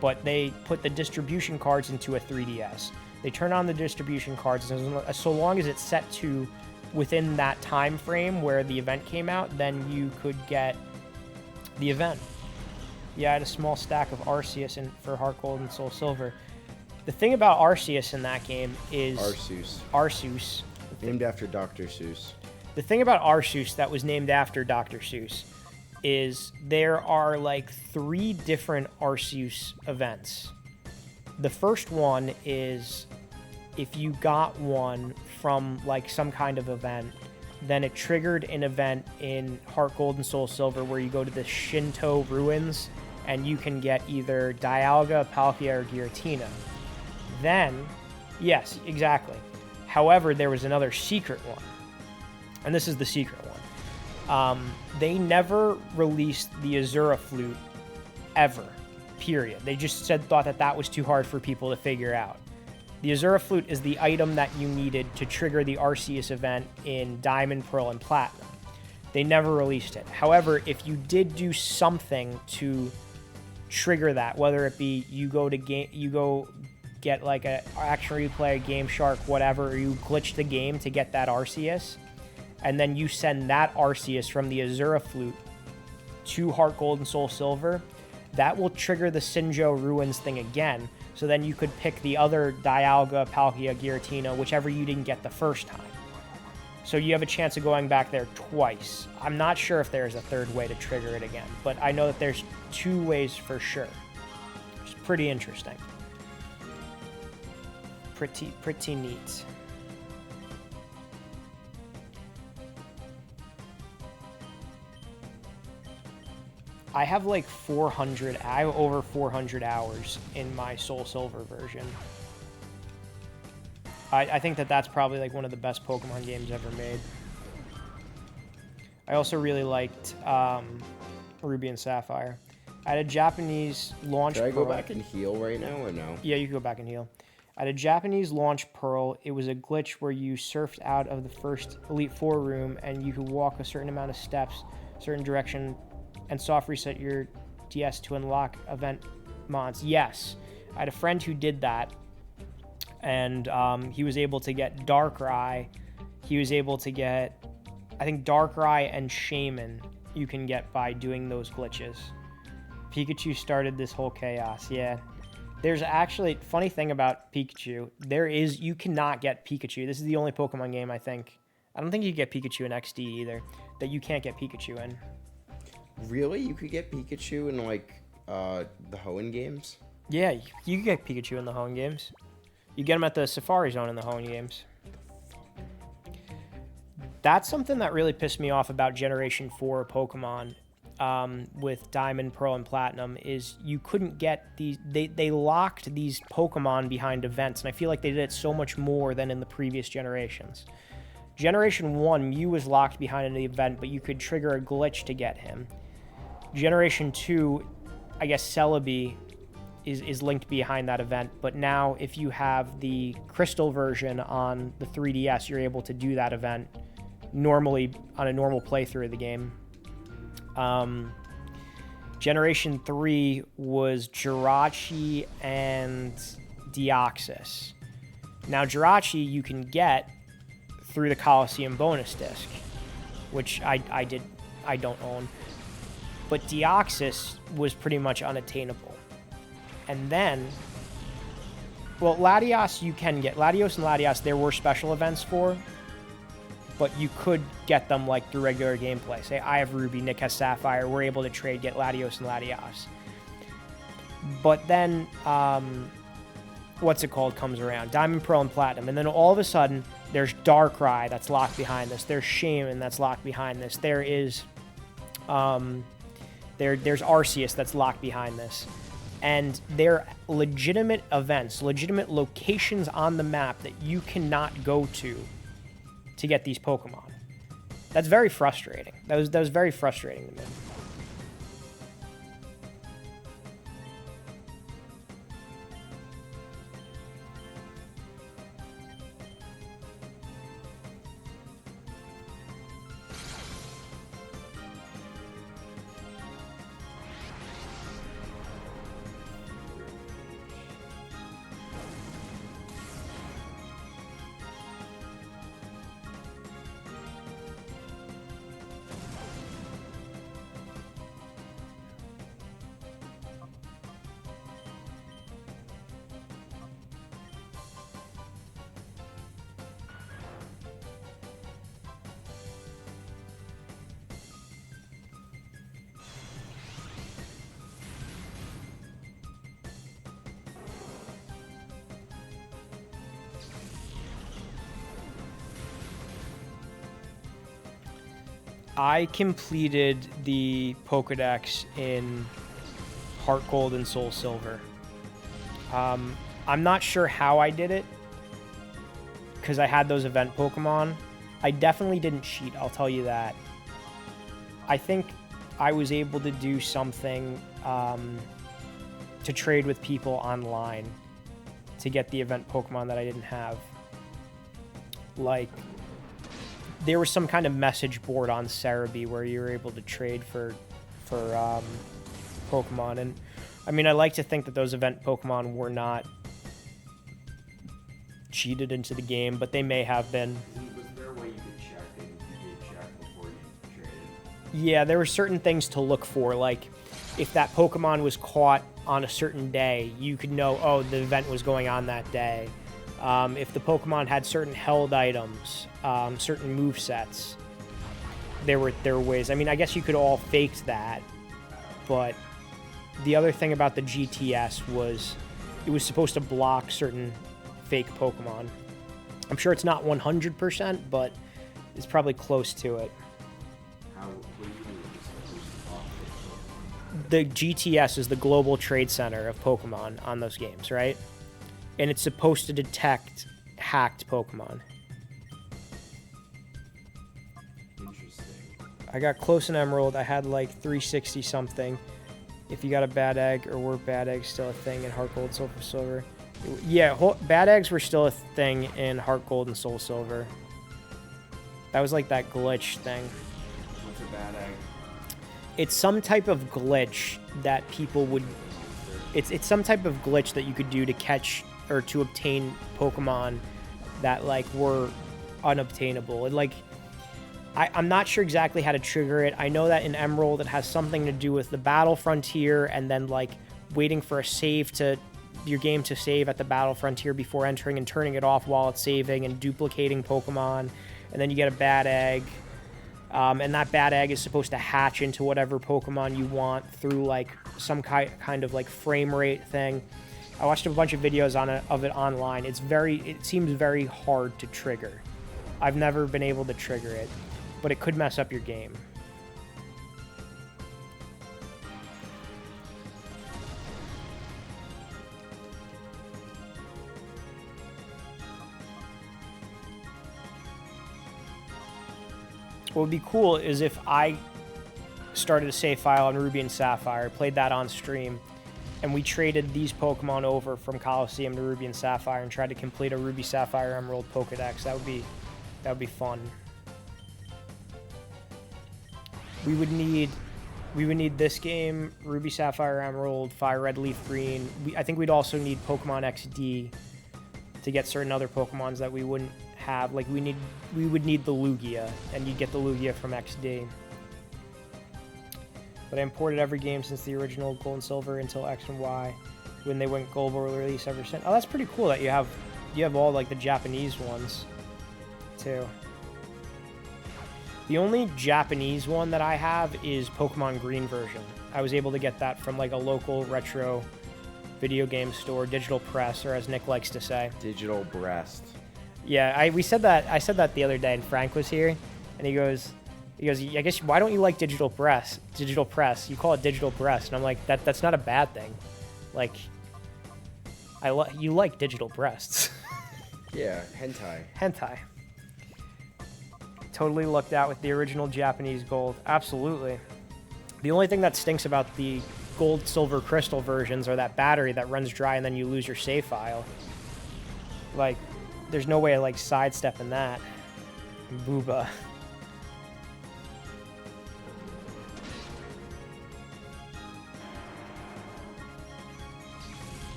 But they put the distribution cards into a 3DS. They turn on the distribution cards, and so long as it's set to within that time frame where the event came out, then you could get the event. Yeah, I had a small stack of Arceus for Heart Gold and Soul Silver. The thing about Arceus in that game is... Arceus. Named after Dr. Seuss. The thing about Arceus that was named after Dr. Seuss is there are like 3 different Arceus events. The first one is if you got one from like some kind of event, then it triggered an event in Heart Gold and Soul Silver where you go to the Shinto ruins and you can get either Dialga, Palkia, or Giratina. Then, yes, exactly. However, there was another secret one. And this is the secret one. They never released the Azura Flute ever, period. They just thought that was too hard for people to figure out. The Azura Flute is the item that you needed to trigger the Arceus event in Diamond, Pearl, and Platinum. They never released it. However, if you did do something to trigger that, whether it be you go get like a Action Replay, Game Shark, whatever, or you glitch the game to get that Arceus, and then you send that Arceus from the Azura Flute to Heart Gold and Soul Silver, that will trigger the Sinjoh Ruins thing again. So then you could pick the other Dialga, Palkia, Giratina, whichever you didn't get the first time. So you have a chance of going back there twice. I'm not sure if there's a third way to trigger it again, but I know that there's 2 ways for sure. It's pretty interesting. Pretty neat. I have like 400, I have over 400 hours in my Soul Silver version. I think that that's probably like one of the best Pokemon games ever made. I also really liked Ruby and Sapphire. I had a Japanese launch Should I go Pearl. back and heal right now or no? Yeah, you can go back and heal. I had a Japanese launch Pearl. It was a glitch where you surfed out of the first Elite Four room and you could walk a certain amount of steps, certain direction, and soft reset your DS to unlock event mods. Yes, I had a friend who did that, and he was able to get Darkrai. He was able to get, I think, Darkrai and Shaman you can get by doing those glitches. Pikachu started this whole chaos, yeah. There's actually, funny thing about Pikachu, you cannot get Pikachu. This is the only Pokemon game, I think. I don't think you get Pikachu in XD either, that you can't get Pikachu in. Really? You could get Pikachu in, like, the Hoenn games? Yeah, you can get Pikachu in the Hoenn games. You get them at the Safari Zone in the Hoenn games. That's something that really pissed me off about Generation 4 Pokemon with Diamond, Pearl, and Platinum is you couldn't get these... They locked these Pokemon behind events, and I feel like they did it so much more than in the previous generations. Generation 1, Mew was locked behind an event, but you could trigger a glitch to get him. Generation 2, I guess Celebi is linked behind that event, but now if you have the Crystal version on the 3DS, you're able to do that event normally on a normal playthrough of the game. Generation 3 was Jirachi and Deoxys. Now Jirachi you can get through the Colosseum bonus disc, which I don't own. But Deoxys was pretty much unattainable. And then, well, Latios you can get. Latios and Latias there were special events for, but you could get them like through regular gameplay. Say I have Ruby, Nick has Sapphire, we're able to trade, get Latios and Latias. But then, what's it called comes around, Diamond, Pearl, and Platinum, and then all of a sudden there's Darkrai that's locked behind this, there's Shaman that's locked behind this, there is there's Arceus that's locked behind this, and they're legitimate events, legitimate locations on the map that you cannot go to get these Pokemon. That's very frustrating. That was very frustrating to me. I completed the Pokedex in Heart Gold and Soul Silver. I'm not sure how I did it, because I had those event Pokemon. I definitely didn't cheat, I'll tell you that. I think I was able to do something to trade with people online to get the event Pokemon that I didn't have. Like, there was some kind of message board on Cerebi where you were able to trade for Pokemon, and I mean, I like to think that those event Pokemon were not cheated into the game, but they may have been. Was there a way you could check that you did Yeah, there were certain things to look for, like if that Pokemon was caught on a certain day, you could know, oh, the event was going on that day. If the Pokemon had certain held items, certain move sets, there were ways. I mean, I guess you could all fake that, but the other thing about the GTS was it was supposed to block certain fake Pokemon. I'm sure it's not 100%, but it's probably close to it. The GTS is the Global Trade Center of Pokemon on those games, right? And it's supposed to detect hacked Pokemon. Interesting. I got close in Emerald. I had like 360 something. If you got a bad egg, or were bad eggs still a thing in Heart Gold, Soul Silver? Yeah, bad eggs were still a thing in Heart Gold and Soul Silver. That was like that glitch thing. What's a bad egg? It's some type of glitch that people would... It's some type of glitch that you could do to catch or to obtain Pokemon that like were unobtainable. And like, I'm not sure exactly how to trigger it. I know that in Emerald it has something to do with the battle frontier and then like waiting for a save to your game to save at the battle frontier before entering and turning it off while it's saving and duplicating Pokemon. And then you get a bad egg. And that bad egg is supposed to hatch into whatever Pokemon you want through like some kind of like frame rate thing. I watched a bunch of videos of it online. It seems very hard to trigger. I've never been able to trigger it, but it could mess up your game. What would be cool is if I started a save file on Ruby and Sapphire, played that on stream, and we traded these Pokemon over from Colosseum to Ruby and Sapphire and tried to complete a Ruby Sapphire Emerald Pokedex. That would be fun. We would need this game, Ruby Sapphire Emerald, Fire Red Leaf Green. I think we'd also need Pokemon XD to get certain other Pokemons that we wouldn't have. Like we would need the Lugia, and you'd get the Lugia from XD. But I imported every game since the original Gold and Silver until X and Y, when they went global release ever since. Oh, that's pretty cool that you have all like the Japanese ones too. The only Japanese one that I have is Pokemon Green version. I was able to get that from like a local retro video game store, Digital Press, or as Nick likes to say, Digital Breast. Yeah, I said that the other day, and Frank was here, and he goes, I guess, why don't you like Digital Press? Digital Press. You call it Digital Breast. And I'm like, that's not a bad thing. Like, you like digital breasts. Yeah, hentai. Hentai. Totally lucked out with the original Japanese Gold. Absolutely. The only thing that stinks about the Gold, Silver, Crystal versions are that battery that runs dry and then you lose your save file. Like, there's no way of, like, sidestepping that. Booba.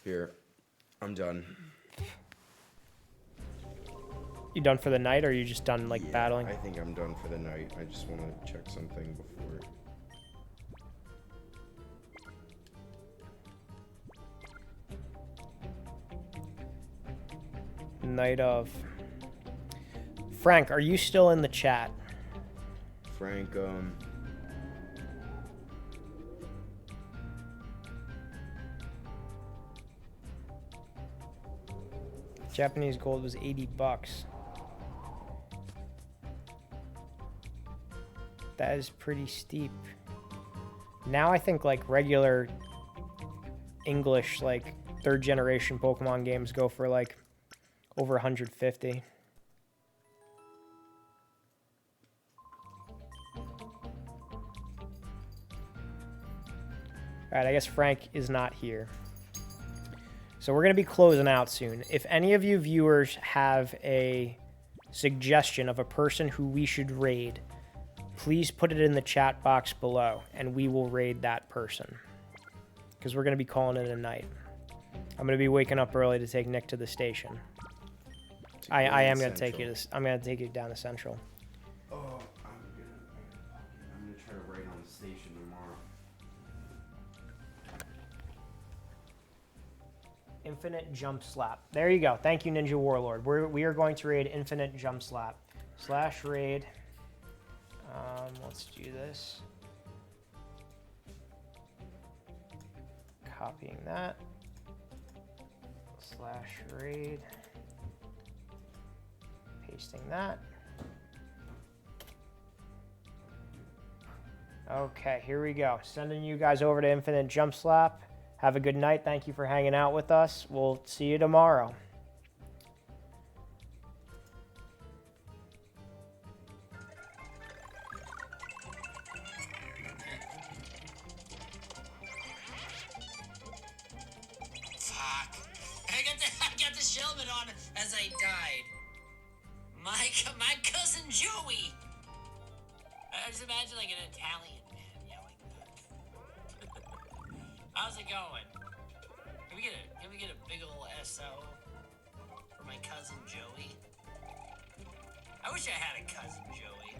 Here, I'm done. You done for the night, or are you just done, like, Yeah, battling? I think I'm done for the night. I just want to check something before. Night of. Frank, are you still in the chat? Frank, Japanese Gold was $80. That is pretty steep. Now I think like regular English, like third generation Pokemon games go for like over 150. Alright, I guess Frank is not here. So we're going to be closing out soon. If any of you viewers have a suggestion of a person who we should raid, please put it in the chat box below, and we will raid that person. because we're going to be calling it a night. I'm going to be waking up early to take Nick to the station. I am going to take you to. I'm going to take you down to Central. Oh, I'm gonna try to write on the station tomorrow. Infinite Jump Slap. There you go. Thank you, Ninja Warlord. We are going to raid Infinite Jump Slap. / raid. Let's do this. Copying that. / raid. Pasting that. Okay, here we go. Sending you guys over to Infinite Jump Slap. Have a good night. Thank you for hanging out with us. We'll see you tomorrow. Fuck. I got the helmet on as I died. My cousin Joey. I just imagine like an Italian man yelling that. How's it going? Can we get a big ol' SO for my cousin Joey? I wish I had a cousin Joey.